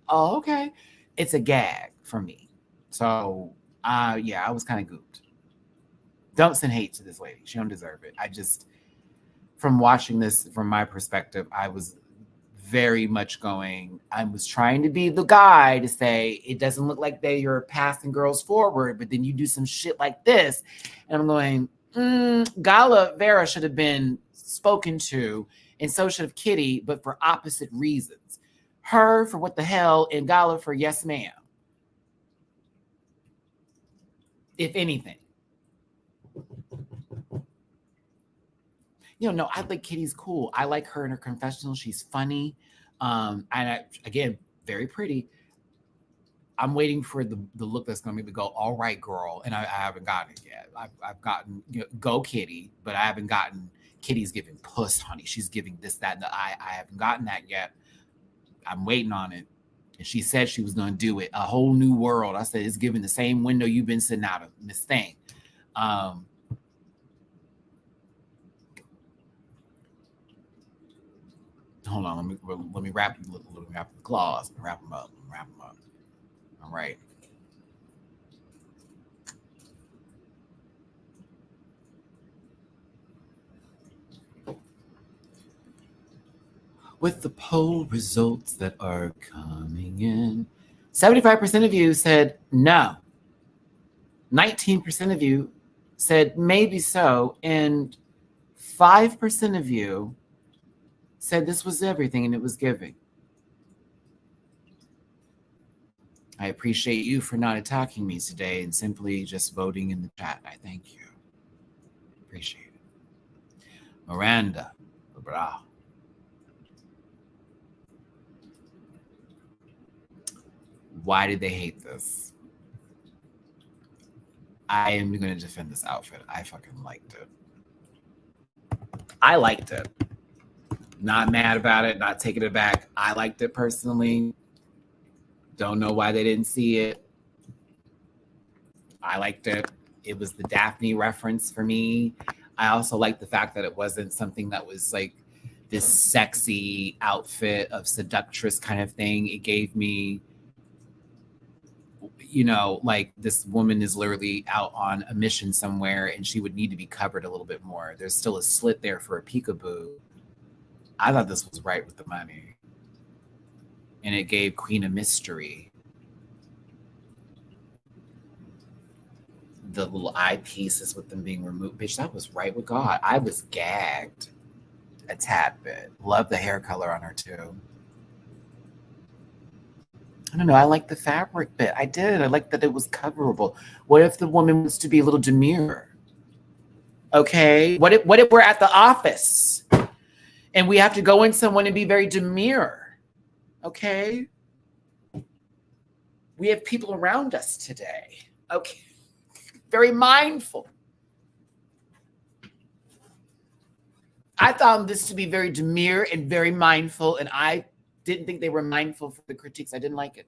Oh, okay. It's a gag for me. So, yeah, I was kind of gooped. Don't send hate to this lady. She don't deserve it. I just, from watching this, from my perspective, I was very much going, I was trying to be the guy to say, it doesn't look like you're passing girls forward, but then you do some shit like this. And I'm going, Gala Vera should have been spoken to, and so should have Kitty, but for opposite reasons. Her for what the hell, and Gala for yes, ma'am. If anything. No, I think Kitty's cool. I like her in her confessional. she's funny. And again, very pretty. I'm waiting for the look that's going to make me go, all right, girl. And I haven't gotten it yet. I've gotten, go Kitty, but I haven't gotten Kitty's giving puss, honey. She's giving this, that, and I haven't gotten that yet. I'm waiting on it. And she said she was going to do it. A whole new world. I said, it's giving the same window you've been sitting out of, Miss Thing. Hold on, let me wrap the claws. Wrap them up. All right. With the poll results that are coming in, 75% of you said no. 19% of you said maybe so, and 5% of you said this was everything and it was giving. I appreciate you for not attacking me today and simply just voting in the chat. I thank you. Appreciate it. Miranda, bra. Why did they hate this? I am going to defend this outfit. I fucking liked it. I liked it. Not mad about it, not taking it back. I liked it personally. Don't know why they didn't see it. I liked it. It was the Daphne reference for me. I also liked the fact that it wasn't something that was like this sexy outfit of seductress kind of thing. It gave me, like this woman is literally out on a mission somewhere and she would need to be covered a little bit more. There's still a slit there for a peekaboo. I thought this was right with the money. And it gave Queen a mystery. The little eyepieces with them being removed. Bitch, that was right with God. I was gagged a tad bit. Love the hair color on her too. I don't know. I like the fabric bit. I did. I like that it was coverable. What if the woman wants to be a little demure? Okay. What if we're at the office and we have to go in someone and be very demure? Okay. We have people around us today. Okay. Very mindful. I found this to be very demure and very mindful, and I didn't think they were mindful for the critiques. I didn't like it.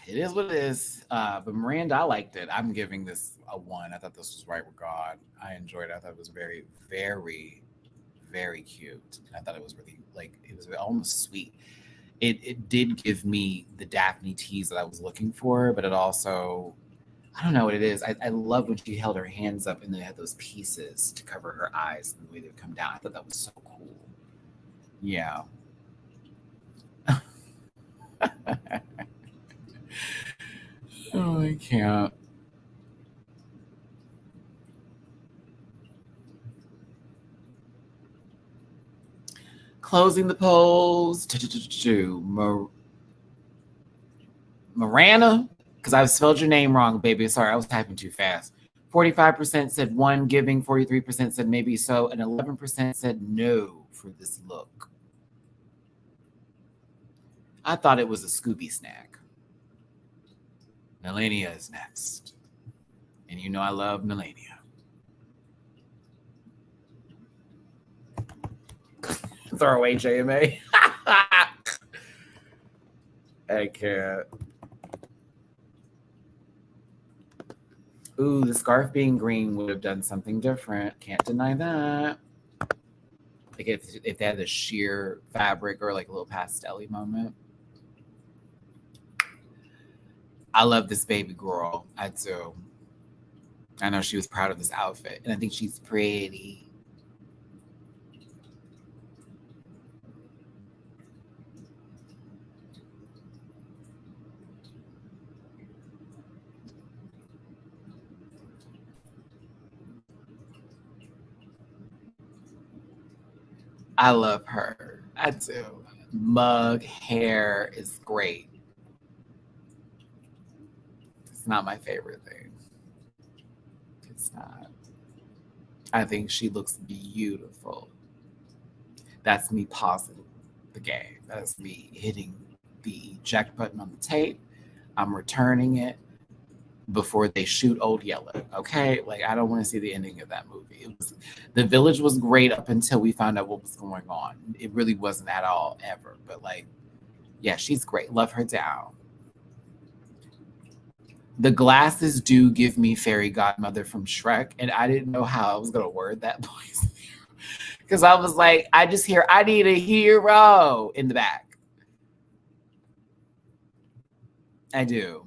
It is what it is. But Miranda, I liked it. I'm giving this a 1. I thought this was right with God. I enjoyed it. I thought it was very, very, very cute. And I thought it was really, it was almost sweet. It did give me the Daphne tease that I was looking for, but it also, I don't know what it is. I love when she held her hands up and they had those pieces to cover her eyes and the way they would come down. I thought that was so cool. Yeah. I can't. Closing the polls. Marana, because I've spelled your name wrong, baby. Sorry, I was typing too fast. 45% said one giving, 43% said maybe so, and 11% said no for this look. I thought it was a Scooby snack. Melania is next. And you know I love Melania. Throw away JMA. I can't. Ooh, the scarf being green would have done something different. Can't deny that. Like if they had the sheer fabric or like a little pastel-y moment. I love this baby girl. I do. I know she was proud of this outfit, and I think she's pretty. I love her. I do. Mug hair is great. It's not my favorite thing. It's not. I think she looks beautiful. That's me pausing the game. That's me hitting the eject button on the tape. I'm returning it before they shoot Old Yeller. Okay, like I don't want to see the ending of that movie. The Village was great up until we found out what was going on. It really wasn't at all ever. But like, yeah, she's great. Love her down. The glasses do give me fairy godmother from Shrek, and I didn't know how I was gonna word that voice because I was like, I just hear I need a hero in the back. I do.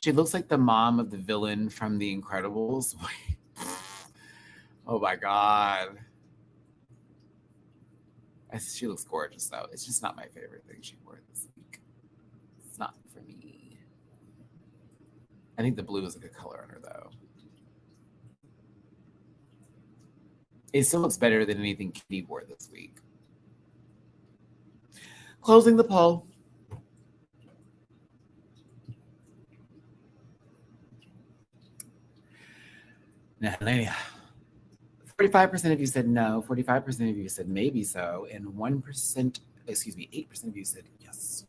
She looks like the mom of the villain from The Incredibles. Oh my God. She looks gorgeous though. It's just not my favorite thing she wore this week. It's not for me. I think the blue is a good color on her though. It still looks better than anything Kitty wore this week. Closing the poll. Now, 45% of you said no, 45% of you said maybe so, and 8% of you said yes.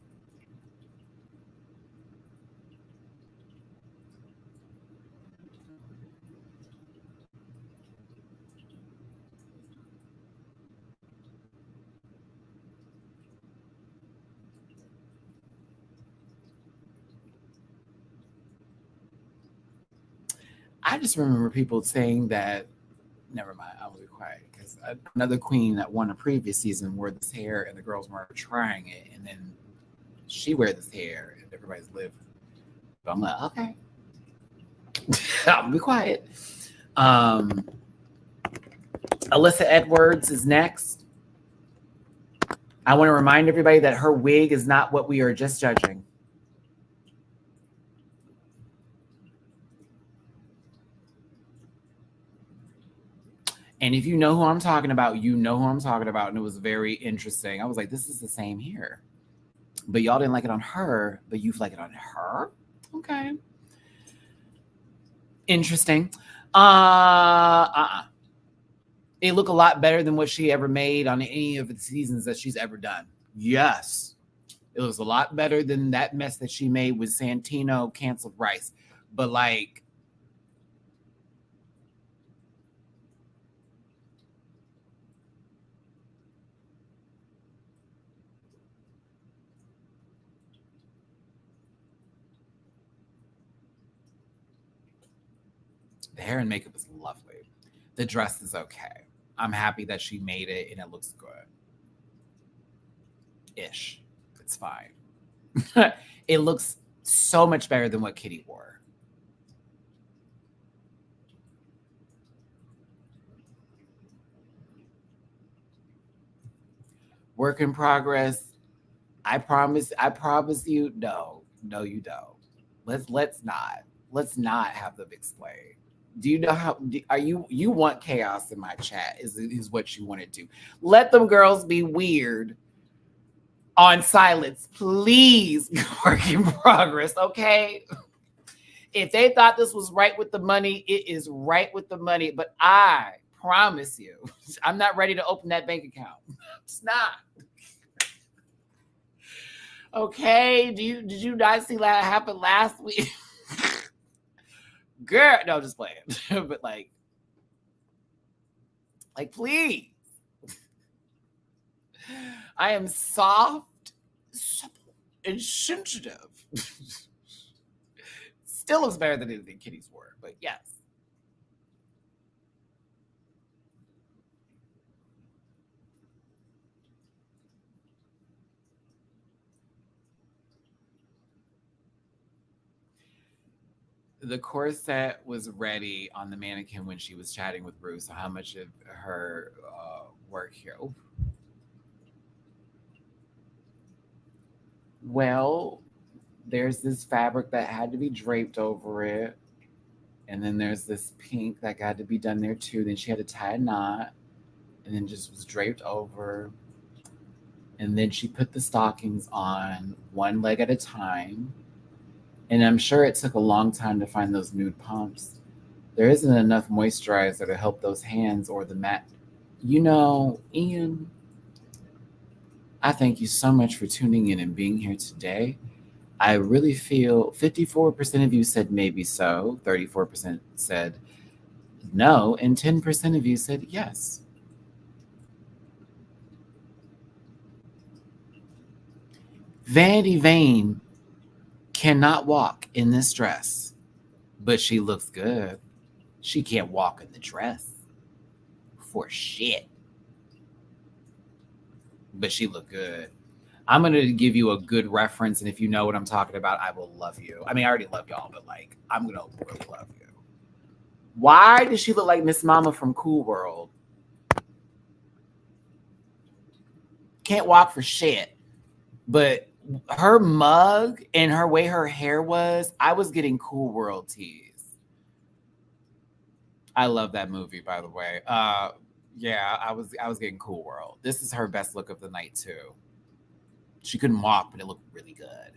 I just remember people saying that, never mind, I'll be quiet, because another queen that won a previous season wore this hair and the girls weren't trying it, and then she wear this hair and everybody's lived. But I'm like, okay. I'll be quiet. Alyssa Edwards is next. I want to remind everybody that her wig is not what we are just judging. And if you know who I'm talking about, you know who I'm talking about. And it was very interesting. I was like, this is the same here. But y'all didn't like it on her, but you like it on her? Okay. Interesting. It looked a lot better than what she ever made on any of the seasons that she's ever done. Yes. It was a lot better than that mess that she made with Santino canceled rice. But like, the hair and makeup is lovely. The dress is okay. I'm happy that she made it and it looks good. Ish. It's fine. It looks so much better than what Kitty wore. Work in progress. I promise you, no, you don't. Let's not have them explain. Do you know how? Are you want chaos in my chat? Is what you want to do? Let them girls be weird on silence, please. Work in progress, okay? If they thought this was right with the money, it is right with the money. But I promise you, I'm not ready to open that bank account. It's not. Okay, did you not see that happen last week? Girl, no, just playing. But like please. I am soft, supple, and sensitive. Still looks better than anything kitties wore, but yes. The corset was ready on the mannequin when she was chatting with Bruce. So how much of her work here? Oh. Well, there's this fabric that had to be draped over it. And then there's this pink that got to be done there too. Then she had to tie a knot and then just was draped over. And then she put the stockings on one leg at a time. And I'm sure it took a long time to find those nude pumps. There isn't enough moisturizer to help those hands or the mat. You know, Ian, I thank you so much for tuning in and being here today. I really feel 54% of you said maybe so, 34% said no, and 10% of you said yes. Vanity Vane cannot walk in this dress, but she looks good. She can't walk in the dress for shit, but she looked good. I'm going to give you a good reference, and if you know what I'm talking about, I will love you. I mean, I already love y'all, but like, I'm going to really love you. Why does she look like Miss Mama from Cool World? Can't walk for shit, but her mug and her way her hair was, I was getting Cool World tease. I love that movie, by the way. Yeah, I was getting Cool World. This is her best look of the night too. She couldn't walk, but it looked really good.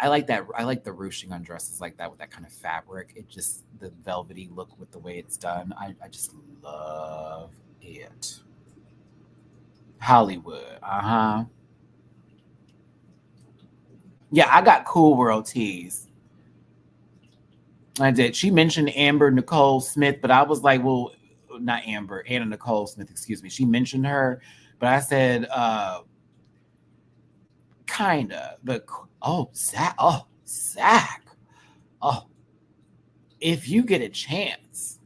I like that. I like the ruching on dresses like that with that kind of fabric. It just, the velvety look with the way it's done. I just love it. Hollywood. Uh-huh. Yeah, I got Cool World tees. I did. She mentioned Amber Nicole Smith, but I was like, well, not Amber, Anna Nicole Smith, excuse me. She mentioned her, but I said, kinda. But Zach. Oh, if you get a chance,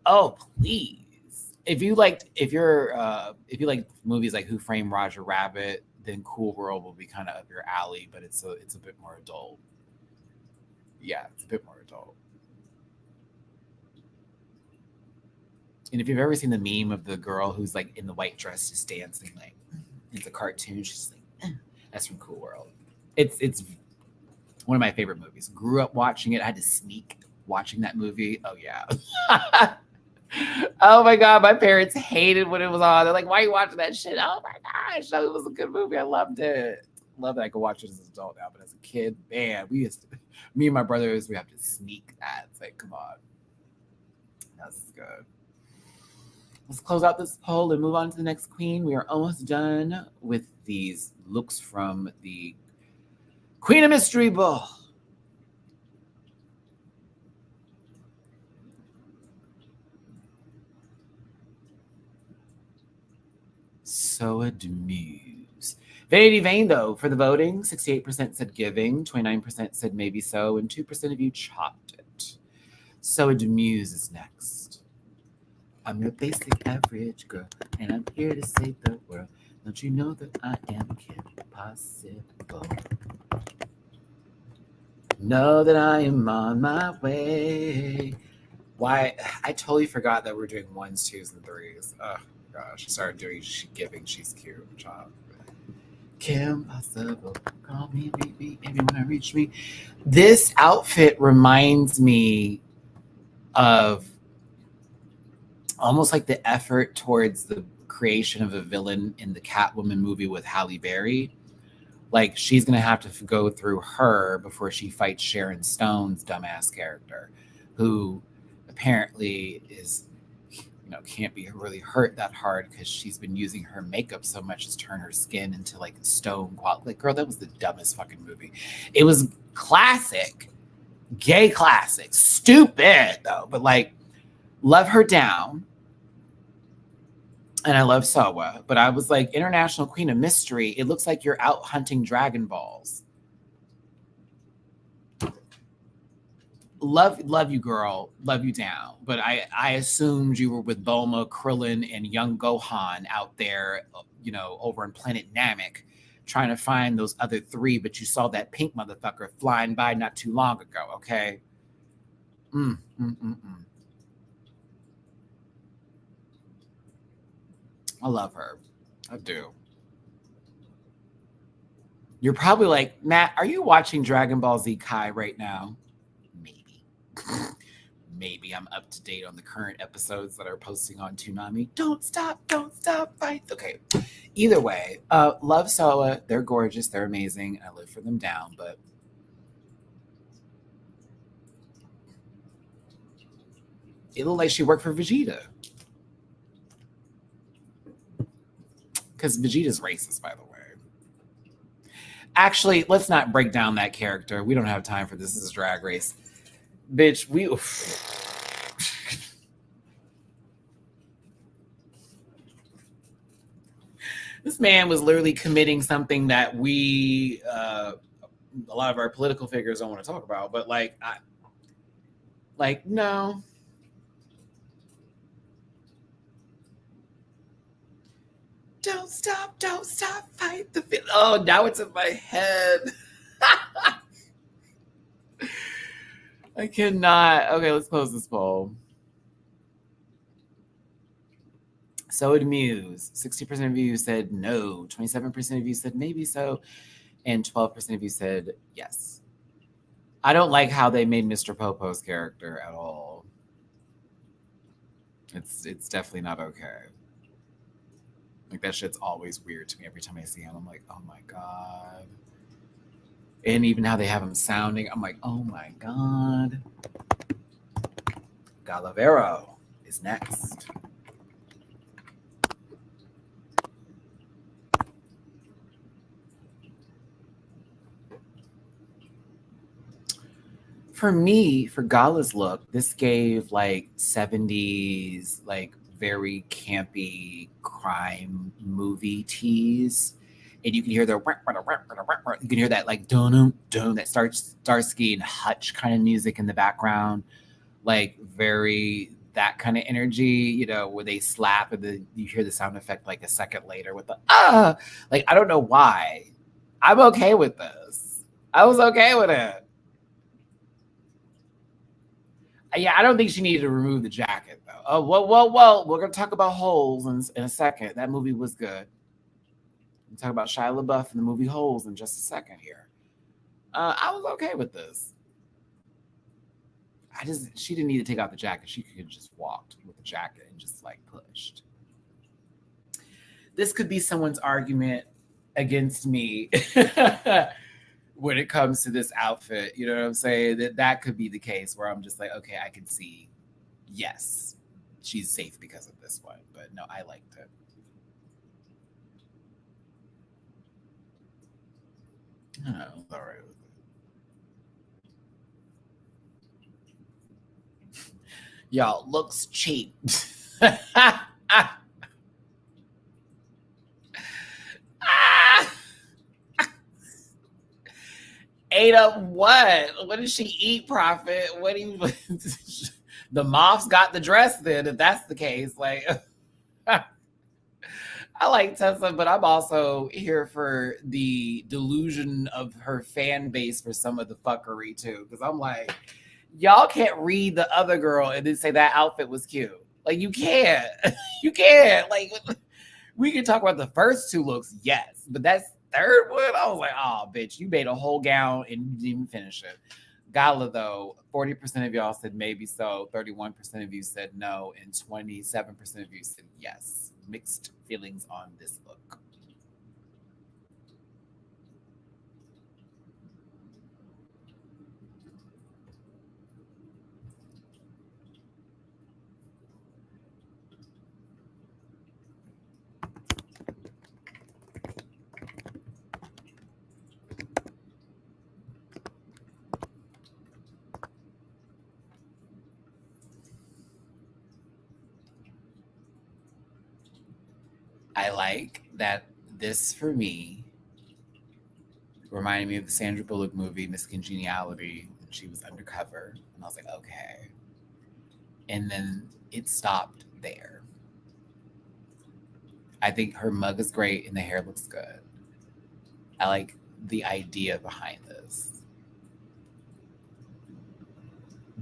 oh please. If you like movies like Who Framed Roger Rabbit, then Cool World will be kind of up your alley, but it's a bit more adult. Yeah, it's a bit more adult. And if you've ever seen the meme of the girl who's like in the white dress just dancing, like it's a cartoon, she's like, that's from Cool World. It's one of my favorite movies. Grew up watching it. I had to sneak watching that movie. Oh yeah. Oh my god, my parents hated when it was on. They're like, "Why are you watching that shit?" Oh my gosh, it was a good movie. I loved it. Love that I could watch it as an adult now, but as a kid, man, me and my brothers, we have to sneak that. It's like, come on, that's good. Let's close out this poll and move on to the next queen. We are almost done with these looks from the Queen of Mystery Ball. So a demuse. Vanity Vane, though, for the voting, 68% said giving, 29% said maybe so, and 2% of you chopped it. So a demuse is next. I'm your basic average girl, and I'm here to save the world. Don't you know that I am Kim Possible? Know that I am on my way. Why? I totally forgot that we're doing ones, twos, and threes. Oh gosh, I started doing giving. She's cute, child. Kim Possible, call me baby if you want to reach me. This outfit reminds me of almost like the effort towards the creation of a villain in the Catwoman movie with Halle Berry. Like, she's going to have to go through her before she fights Sharon Stone's dumbass character, who apparently is, can't be really hurt that hard because she's been using her makeup so much as turn her skin into like stone quality. Like, girl, that was the dumbest fucking movie. It was classic, gay classic, stupid though, but like, love her down. And I love Sawa, but I was like, International Queen of Mystery, it looks like you're out hunting Dragon Balls. Love you, girl. Love you down. But I assumed you were with Bulma, Krillin, and young Gohan out there, over in Planet Namek, trying to find those other three, but you saw that pink motherfucker flying by not too long ago, okay? I love her. I do. You're probably like, Matt, are you watching Dragon Ball Z Kai right now? Maybe. Maybe I'm up to date on the current episodes that are posting on Toonami. Don't stop, fight. Okay. Either way, love Sawa. They're gorgeous. They're amazing. I live for them down, but it looked like she worked for Vegeta. Because Vegeta's racist, by the way. Actually, let's not break down that character. We don't have time for this. This is Drag Race. Bitch, this man was literally committing something that we, a lot of our political figures don't want to talk about, but no. Don't stop, fight the fit. Oh, now it's in my head. I cannot. Okay, let's close this poll. So it Muse. 60% of you said no. 27% of you said maybe so. And 12% of you said yes. I don't like how they made Mr. Popo's character at all. It's definitely not okay. Like, that shit's always weird to me every time I see him. I'm like, oh my God. And even how they have him sounding, I'm like, oh my God. Galavero is next. For me, for Gala's look, this gave like 70s, like very campy crime movie tease. And you can hear you can hear that like dun dun that Starsky and Hutch kind of music in the background, like very that kind of energy, where they slap and you hear the sound effect like a second later with the like, I don't know why. I'm okay with this. I was okay with it. Yeah, I don't think she needed to remove the jacket though. Oh, well. We're gonna talk about Holes in a second. That movie was good. We'll talk about Shia LaBeouf in the movie Holes in just a second here. I was okay with this. She didn't need to take out the jacket. She could have just walked with the jacket and just like pushed. This could be someone's argument against me when it comes to this outfit. You know what I'm saying? That could be the case where I'm just like, okay, I can see, yes, she's safe because of this one. But no, I liked it. Oh, all right. Y'all, looks cheap. Ate up what? What did she eat, Prophet? What do you... The moths got the dress then, if that's the case. Like, I like Tessa, but I'm also here for the delusion of her fan base for some of the fuckery too. Because I'm like, y'all can't read the other girl and then say that outfit was cute. Like, you can't. You can't. Like, we can talk about the first two looks, yes, but that's third one, I was like, oh, bitch, you made a whole gown and you didn't even finish it. Gala, though, 40% of y'all said maybe so, 31% of you said no, and 27% of you said yes. Mixed feelings on this look. I like that this, for me, reminded me of the Sandra Bullock movie, Miss Congeniality, when she was undercover. And I was like, okay. And then it stopped there. I think her mug is great and the hair looks good. I like the idea behind this.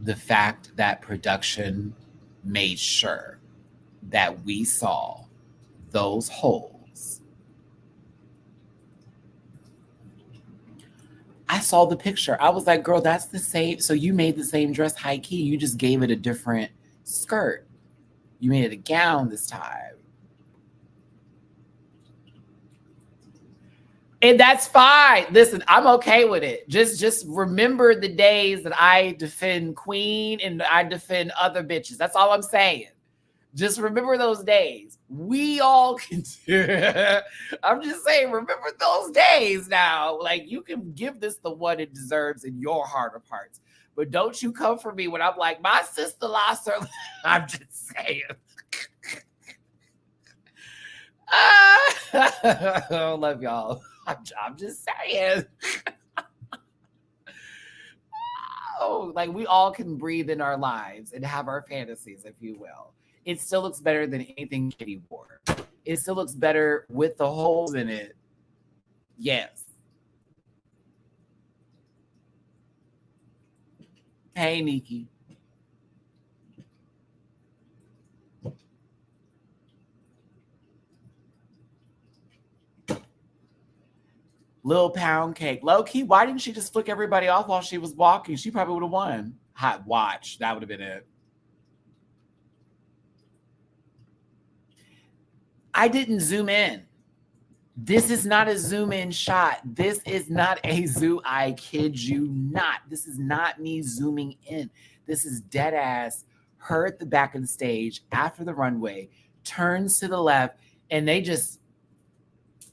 The fact that production made sure that we saw those holes. I saw the picture. I was like, girl, that's the same. So you made the same dress high key. You just gave it a different skirt. You made it a gown this time. And that's fine. Listen, I'm okay with it. Just remember the days that I defend Queen and I defend other bitches. That's all I'm saying. Just remember those days. We all can. I'm just saying, remember those days now. Like, you can give this the one it deserves in your heart of hearts. But don't you come for me when I'm like, my sister lost her. I'm just saying. I love y'all. I'm just saying. Oh, like, we all can breathe in our lives and have our fantasies, if you will. It still looks better than anything Kitty wore. It still looks better with the holes in it. Yes. Hey, Nikki. Little pound cake. Low key, why didn't she just flick everybody off while she was walking? She probably would have won. Hot watch. That would have been it. I didn't zoom in. This is not a zoom in shot. This is not a zoom. I kid you not. This is not me zooming in. This is dead ass her at the back of the stage after the runway, turns to the left, and they just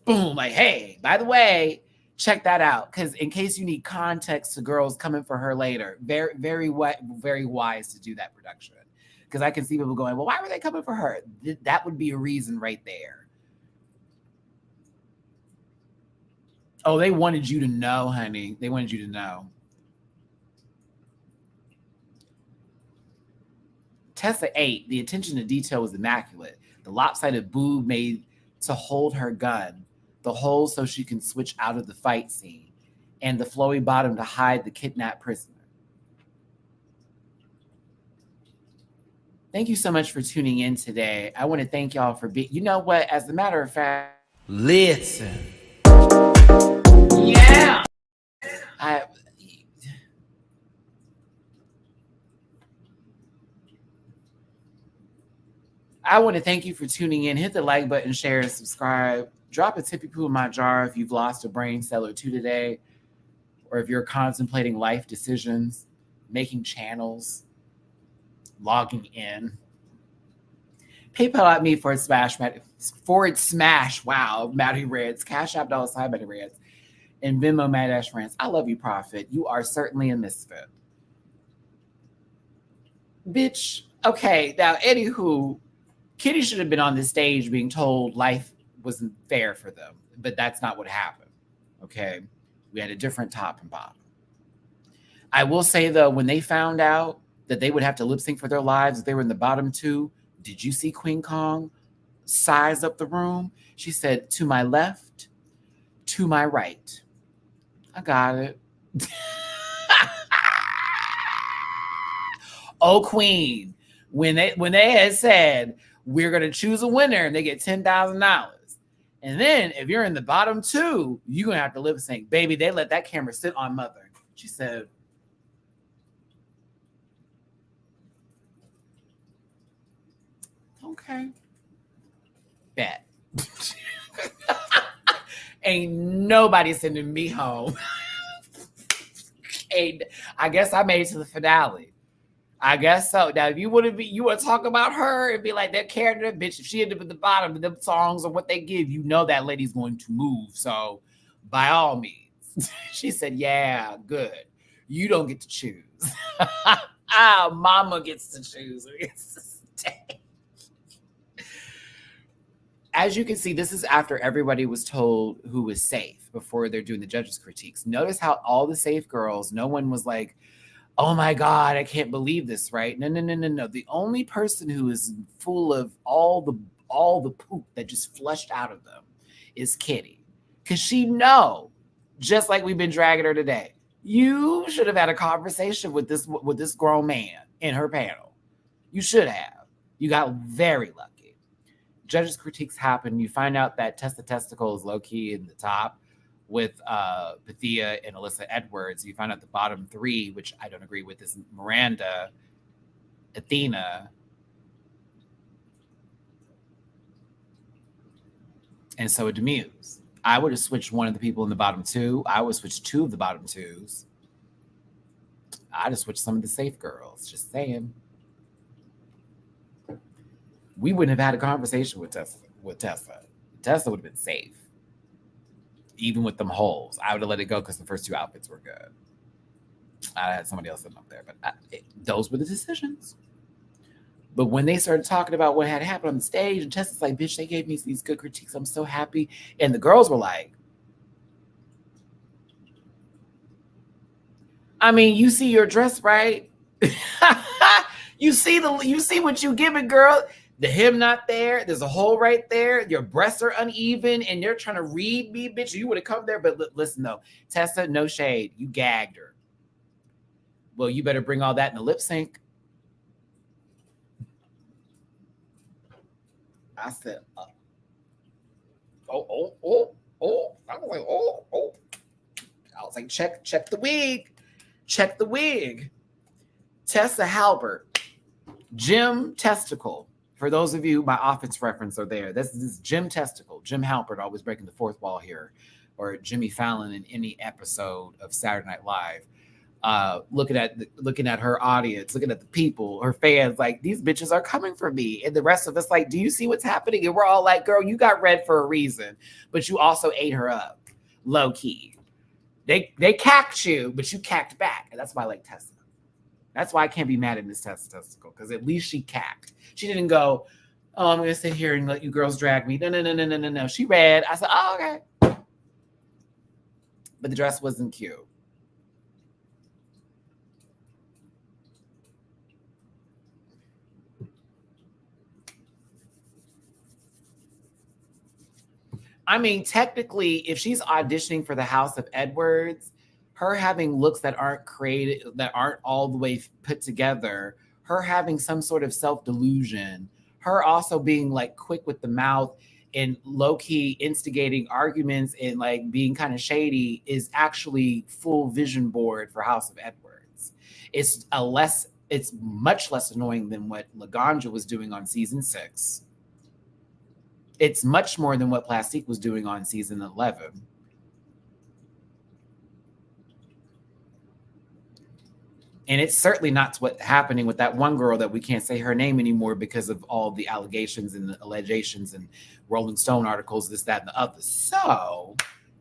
boom, like, hey, by the way, check that out. Because in case you need context to girls coming for her later, very, very, very wise to do that production. Because I can see people going, well, why were they coming for her? That would be a reason right there. Oh, they wanted you to know, honey. They wanted you to know. Tessa 8, the attention to detail was immaculate. The lopsided boob made to hold her gun, the hole so she can switch out of the fight scene, and the flowy bottom to hide the kidnapped prisoner. Thank you so much for tuning in today. I want to thank y'all for being, you know what, as a matter of fact, listen. Yeah. I want to thank you for tuning in. Hit the like button, share, and subscribe. Drop a tippy poo in my jar if you've lost a brain cell or two today, or if you're contemplating life decisions, making channels, logging in. PayPal at me /smash. Wow, Maddie Reds. Cash App $ Maddie Reds. And Venmo Mad Ash Rants. I love you, Prophet. You are certainly a misfit. Bitch. Okay, now, anywho, Kitty should have been on the stage being told life wasn't fair for them, but that's not what happened. Okay, we had a different top and bottom. I will say, though, when they found out that they would have to lip sync for their lives, they were in the bottom two. Did you see Queen Kong size up the room? She said, to my left, to my right. I got it. Oh, Queen, when they had said, we're going to choose a winner and they get $10,000. And then if you're in the bottom two, you're going to have to lip sync. Baby, they let that camera sit on Mother. She said, okay. Bet. Ain't nobody sending me home. I guess I made it to the finale. I guess so. Now, if you want to talk about her and be like that character, bitch, if she ended up at the bottom of them songs or what they give, you know that lady's going to move. So, by all means, she said, yeah, good. You don't get to choose. Mama gets to choose. As you can see, this is after everybody was told who was safe before they're doing the judges' critiques. Notice how all the safe girls, no one was like, oh my God, I can't believe this, right? No. The only person who is full of all the poop that just flushed out of them is Kitty. Because she know, just like we've been dragging her today, you should have had a conversation with this grown man in her panel. You should have. You got very lucky. Judges' critiques happen. You find out that Tessa Testicle is low-key in the top with Bethia and Alyssa Edwards. You find out the bottom three, which I don't agree with, is Miranda, Athena, and so Demuse. I would have switched one of the people in the bottom two. I would switch two of the bottom twos. I'd have switched some of the safe girls. Just saying. We wouldn't have had a conversation with Tessa. Tessa would have been safe. Even with them holes. I would have let it go because the first two outfits were good. I had somebody else sitting up there. But those were the decisions. But when they started talking about what had happened on the stage, and Tessa's like, bitch, they gave me these good critiques. I'm so happy. And the girls were like, I mean, you see your dress, right? You see what you giving, girl. The hem not there. There's a hole right there. Your breasts are uneven, and they're trying to read me, bitch. You would have come there, but listen though, Tessa, no shade. You gagged her. Well, you better bring all that in the lip sync. I said, I was like, I was like, check the wig. Check the wig. Tessa Halbert, Jim Testicle. For those of you, my office reference are there. This is Jim Testicle. Jim Halpert always breaking the fourth wall here, or Jimmy Fallon in any episode of Saturday Night Live. Looking at her audience, looking at the people, her fans, like, these bitches are coming for me. And the rest of us like, do you see what's happening? And we're all like, girl, you got red for a reason, but you also ate her up low key. They cacked you, but you cacked back. And that's why I like Tessa. That's why I can't be mad at Miss Testicle, because at least she cacked. She didn't go, oh, I'm going to sit here and let you girls drag me. No. She read. I said, oh, okay. But the dress wasn't cute. I mean, technically, if she's auditioning for the House of Edwards, her having looks that aren't created, that aren't all the way put together, her having some sort of self-delusion, her also being like quick with the mouth and low-key instigating arguments and like being kind of shady is actually full vision board for House of Edwards. It's much less annoying than what Laganja was doing on season 6. It's much more than what Plastique was doing on season 11. And it's certainly not what's happening with that one girl that we can't say her name anymore because of all the allegations and the allegations and Rolling Stone articles, this, that, and the other. So,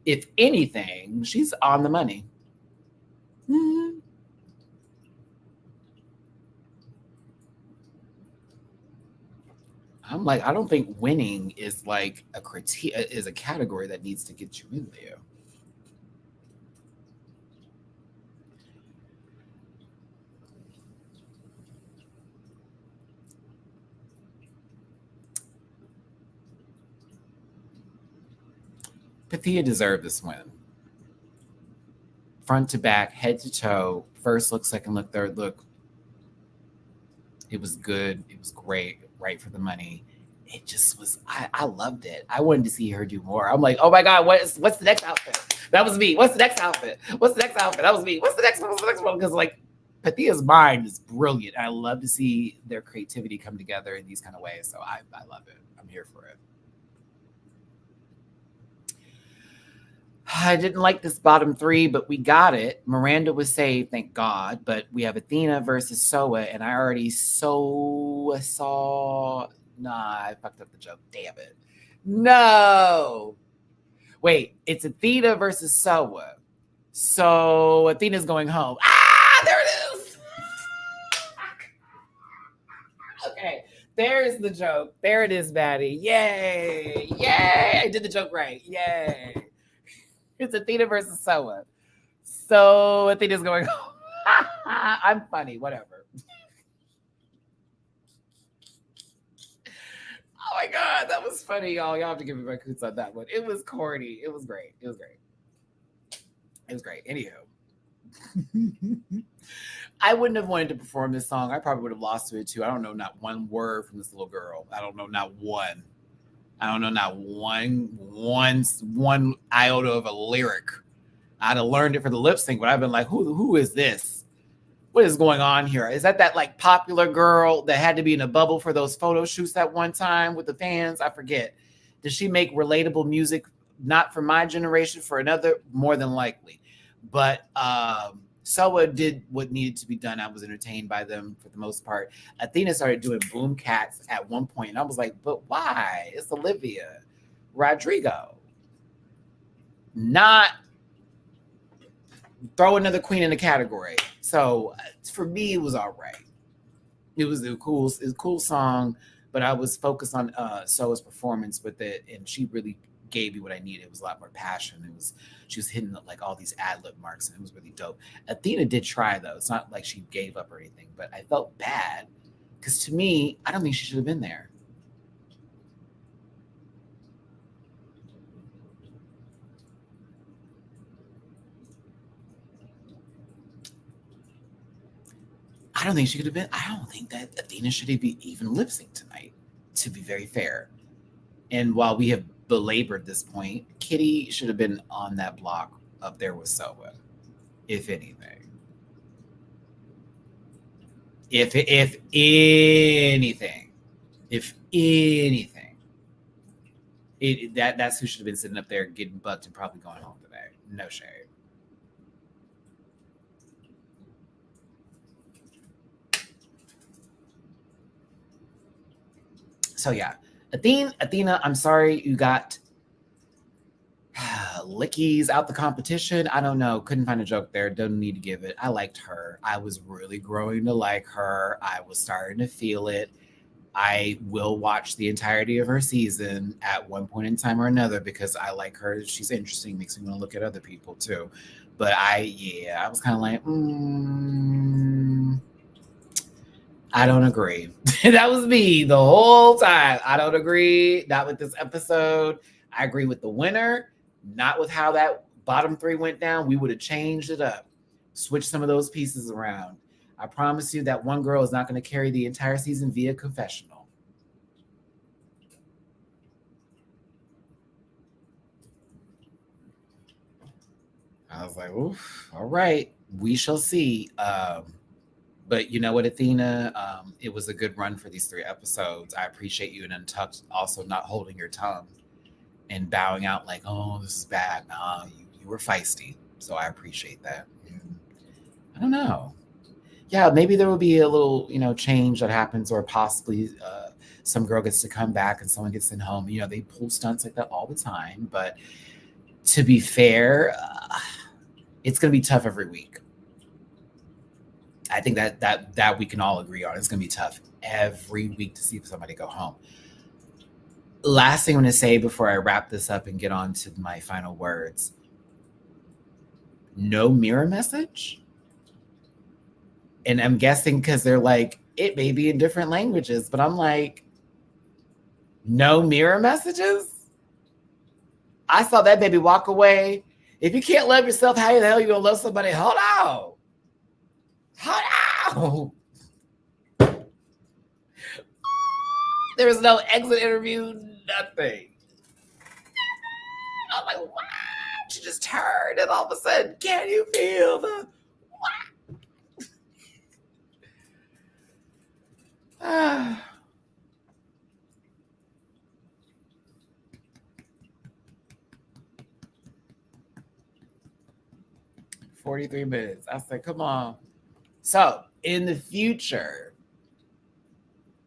if anything, she's on the money. Mm-hmm. I'm like, I don't think winning is like a critique, is a category that needs to get you in there. Bethia deserved this win. Front to back, head to toe, first look, second look, third look. It was good. It was great. Right for the money. it just was, I loved it. I wanted to see her do more. I'm like, oh my God, what's the next outfit? That was me. What's the next outfit? What's the next outfit? That was me. What's the next one? What's the next one? Because like Pathia's mind is brilliant. I love to see their creativity come together in these kind of ways. So I love it. I'm here for it. I didn't like this bottom three, but we got it. Miranda was saved, thank God. But we have Athena versus Soa, and I already saw. Nah, I fucked up the joke. Damn it. No. Wait, it's Athena versus Soa. So Athena's going home. Ah, there it is. Okay, there's the joke. There it is, Maddie. Yay. Yay. I did the joke right. Yay. It's Athena versus Soa. So Athena's going home. I'm funny, whatever. Oh my God, that was funny, y'all. Y'all have to give me my coots on that one. It was corny. It was great. It was great. It was great. Anywho. I wouldn't have wanted to perform this song. I probably would have lost to it too. I don't know not one word from this little girl. I don't know not one. I don't know not one iota of a lyric. I'd have learned it for the lip sync, but I've been like, who is this? What is going on here? Is that like popular girl that had to be in a bubble for those photo shoots that one time with the fans? I forget. Does she make relatable music? Not for my generation, for another, more than likely. But Soa did what needed to be done. I was entertained by them for the most part. Athena started doing boom cats at one point, and I was like, but why? It's Olivia Rodrigo. Not throw another queen in the category. So for me, it was all right. It was a cool song, but I was focused on Soa's performance with it, and she really gave me what I needed. It was a lot more passion. She was hitting like all these ad-lib marks, and it was really dope. Athena did try though. It's not like she gave up or anything, but I felt bad because to me, I don't think she should have been there. I don't think she could have been. I don't think that Athena should have even lip synced tonight, to be very fair. And while we have belabored this point, Kitty should have been on that block up there with Soa, if anything. If anything, that's who should have been sitting up there getting bucked and probably going home today. No shade. So yeah, Athena, I'm sorry you got lickies out the competition. I don't know. Couldn't find a joke there. Don't need to give it. I liked her. I was really growing to like her. I was starting to feel it. I will watch the entirety of her season at one point in time or another because I like her. She's interesting. Makes me want to look at other people too. But I was kind of like, I don't agree. That was me the whole time. I don't agree. Not with this episode. I agree with the winner, not with how that bottom three went down. We would have changed it up, switched some of those pieces around. I promise you that one girl is not going to carry the entire season via confessional. I was like, oof, all right, we shall see. But you know what, Athena, it was a good run for these 3 episodes. I appreciate you and Untucked also not holding your tongue and bowing out like, oh, this is bad. Nah, you were feisty. So I appreciate that. And I don't know. Yeah, maybe there will be a little, change that happens, or possibly some girl gets to come back and someone gets sent home. They pull stunts like that all the time. But to be fair, it's going to be tough every week. I think that we can all agree on. It's going to be tough every week to see somebody go home. Last thing I'm going to say before I wrap this up and get on to my final words. No mirror message. And I'm guessing because they're like, it may be in different languages, but I'm like, no mirror messages? I saw that baby walk away. If you can't love yourself, how the hell are you going to love somebody? Hold on. Hold on. There was no exit interview, nothing. I'm like, what? She just turned, and all of a sudden, can you feel the what? 43 minutes. I said, come on. So in the future,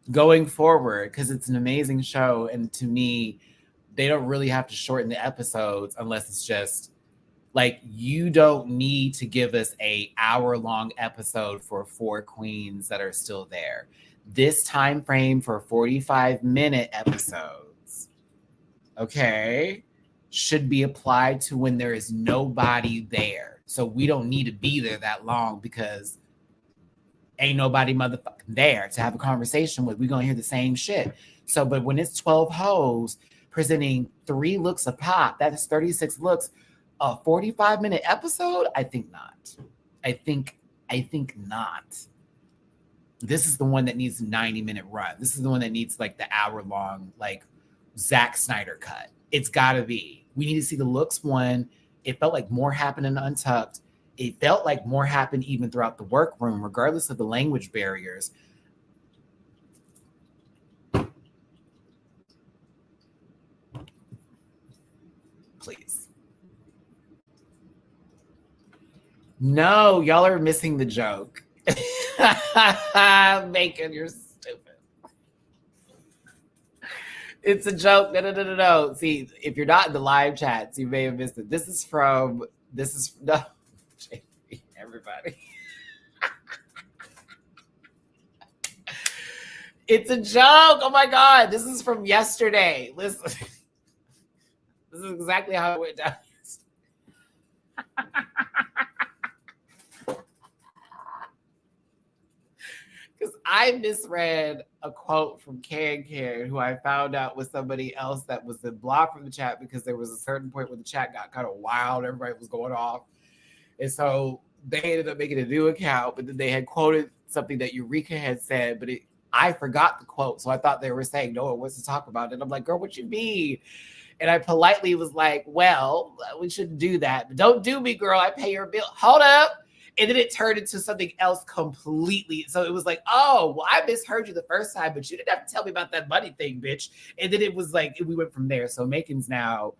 going forward, because it's an amazing show, and to me, they don't really have to shorten the episodes unless it's just like, you don't need to give us a hour-long episode for 4 queens that are still there. This time frame for 45-minute episodes, okay, should be applied to when there is nobody there. So we don't need to be there that long because ain't nobody motherfucking there to have a conversation with. We're going to hear the same shit. So, but when it's 12 hoes presenting 3 looks a pop, that is 36 looks, a 45-minute episode? I think not. I think not. This is the one that needs a 90-minute run. This is the one that needs like the hour-long, like Zack Snyder cut. It's got to be. We need to see the looks one. It felt like more happened in Untucked. It felt like more happened even throughout the workroom, regardless of the language barriers. Please. No, y'all are missing the joke. Bacon, you're stupid. It's a joke. No. See, if you're not in the live chats, you may have missed it. This is no, everybody. It's a joke. Oh my God. This is from yesterday. Listen. This is exactly how it went down. Because I misread a quote from Can, who I found out was somebody else that was blocked from the chat because there was a certain point where the chat got kind of wild. Everybody was going off. And so they ended up making a new account, but then they had quoted something that Eureka had said, but I forgot the quote. So I thought they were saying no one wants to talk about it. I'm like, girl, what you mean? And I politely was like, well, we shouldn't do that. But don't do me, girl. I pay your bill. Hold up. And then it turned into something else completely. So it was like, oh, well, I misheard you the first time, but you didn't have to tell me about that money thing, bitch. And then it was like, we went from there. So Macon's now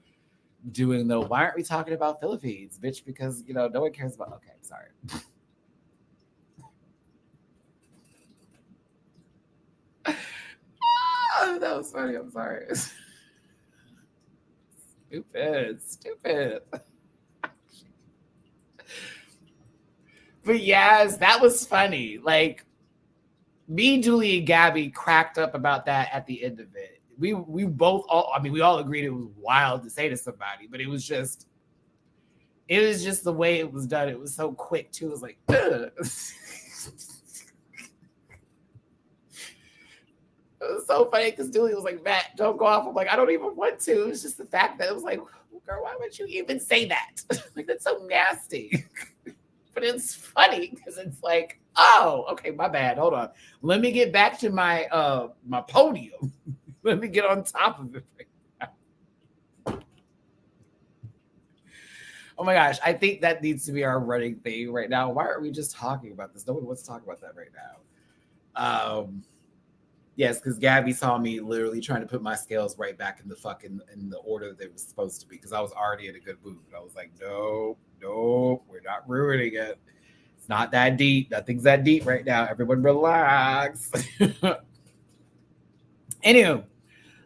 doing the, why aren't we talking about Philippines, bitch? Because, no one cares about, okay, sorry. Oh, that was funny. I'm sorry. Stupid. But yes, that was funny. Like, me, Julie, and Gabby cracked up about that at the end of it. We all agreed it was wild to say to somebody, but it was just the way it was done. It was so quick too. It was like, ugh. It was so funny because Julie was like, Matt, don't go off. I'm like, I don't even want to. It's just the fact that it was like, girl, why would you even say that? Like, that's so nasty. But it's funny because it's like, oh, okay, my bad. Hold on. Let me get back to my my podium. Let me get on top of it. Oh my gosh, I think that needs to be our running thing right now. Why aren't we just talking about this? Nobody wants to talk about that right now. Yes, because Gabby saw me literally trying to put my scales right back in the order they were supposed to be, because I was already in a good mood. I was like, no, we're not ruining it. It's not that deep. Nothing's that deep right now. Everyone relax. Anywho,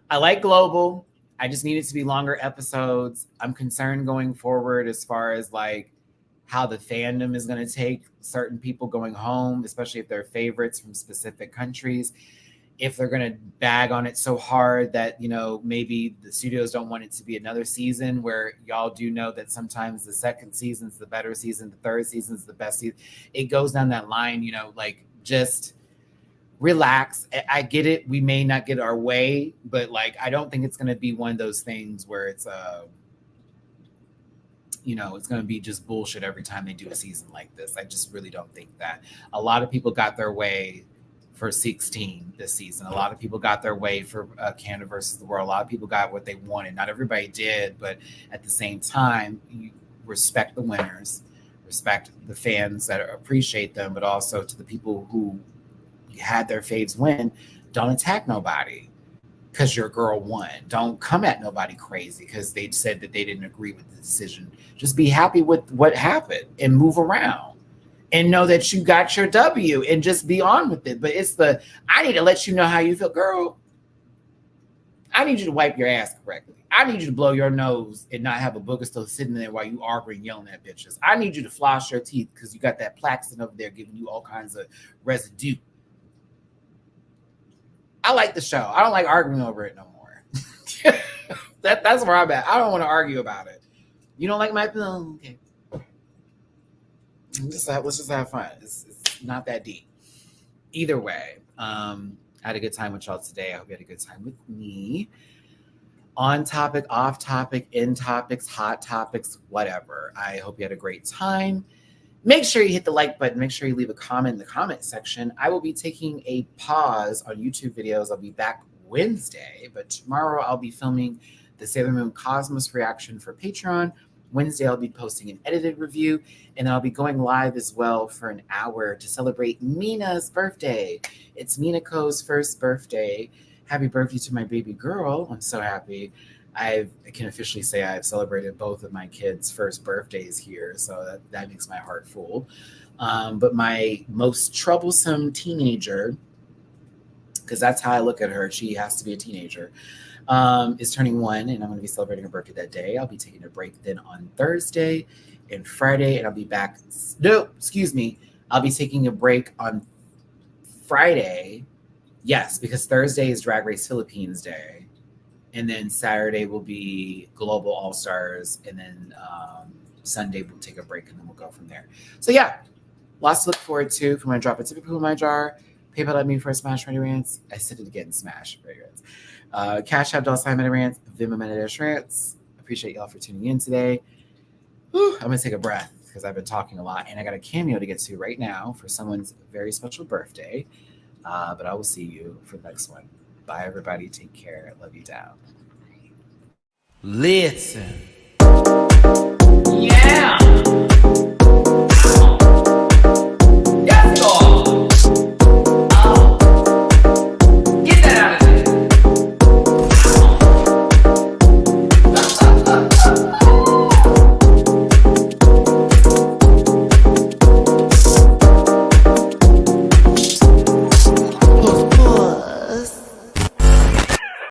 I like Global. I just need it to be longer episodes. I'm concerned going forward as far as like how the fandom is going to take certain people going home, especially if they're favorites from specific countries. If they're going to bag on it so hard that, maybe the studios don't want it to be another season, where y'all do know that sometimes the second season's the better season, the third season's the best season. It goes down that line, like, just relax. I get it. We may not get our way, but like, I don't think it's going to be one of those things where it's, it's going to be just bullshit every time they do a season like this. I just really don't think that. A lot of people got their way for 16 this season. A lot of people got their way for Canada versus the World. A lot of people got what they wanted. Not everybody did, but at the same time, you respect the winners, respect the fans that appreciate them, but also to the people who had their faves win, don't attack nobody because your girl won. Don't come at nobody crazy because they said that they didn't agree with the decision. Just be happy with what happened and move around and know that you got your W and just be on with it. But it's I need to let you know how you feel. Girl, I need you to wipe your ass correctly. I need you to blow your nose and not have a booger still sitting there while you arguing, yelling at bitches. I need you to floss your teeth because you got that plaque sitting over there giving you all kinds of residue. I like the show. I don't like arguing over it no more. That's where I'm at. I don't want to argue about it. You don't like my film? Okay. Let's just have fun. It's not that deep. Either way, I had a good time with y'all today. I hope you had a good time with me. On topic, off topic, in topics, hot topics, whatever. I hope you had a great time. Make sure you hit the like button. Make sure you leave a comment in the comment section. I will be taking a pause on YouTube videos. I'll be back Wednesday, but tomorrow I'll be filming the Sailor Moon Cosmos reaction for Patreon. Wednesday, I'll be posting an edited review, and I'll be going live as well for an hour to celebrate Mina's birthday. It's Minako's first birthday. Happy birthday to my baby girl. I'm so happy. I can officially say I've celebrated both of my kids' first birthdays here, so that makes my heart full. But my most troublesome teenager, because that's how I look at her, she has to be a teenager, is turning 1, and I'm going to be celebrating her birthday that day. I'll be taking a break then on Thursday and Friday, and I'll be back. No, excuse me. I'll be taking a break on Friday. Yes, because Thursday is Drag Race Philippines Day. And then Saturday will be Global All-Stars. And then Sunday we'll take a break and then we'll go from there. So yeah, lots to look forward to. If you want to drop a tip in my jar, PayPal at me for a Smash Ready Rants. I said it again, Smash Ready Rants. Cash App, $sign Ready Rants, Venmo Rants. Appreciate y'all for tuning in today. Whew, I'm going to take a breath because I've been talking a lot. And I got a cameo to get to right now for someone's very special birthday. But I will see you for the next one. Bye, everybody. Take care. Love you down. Listen. Yeah.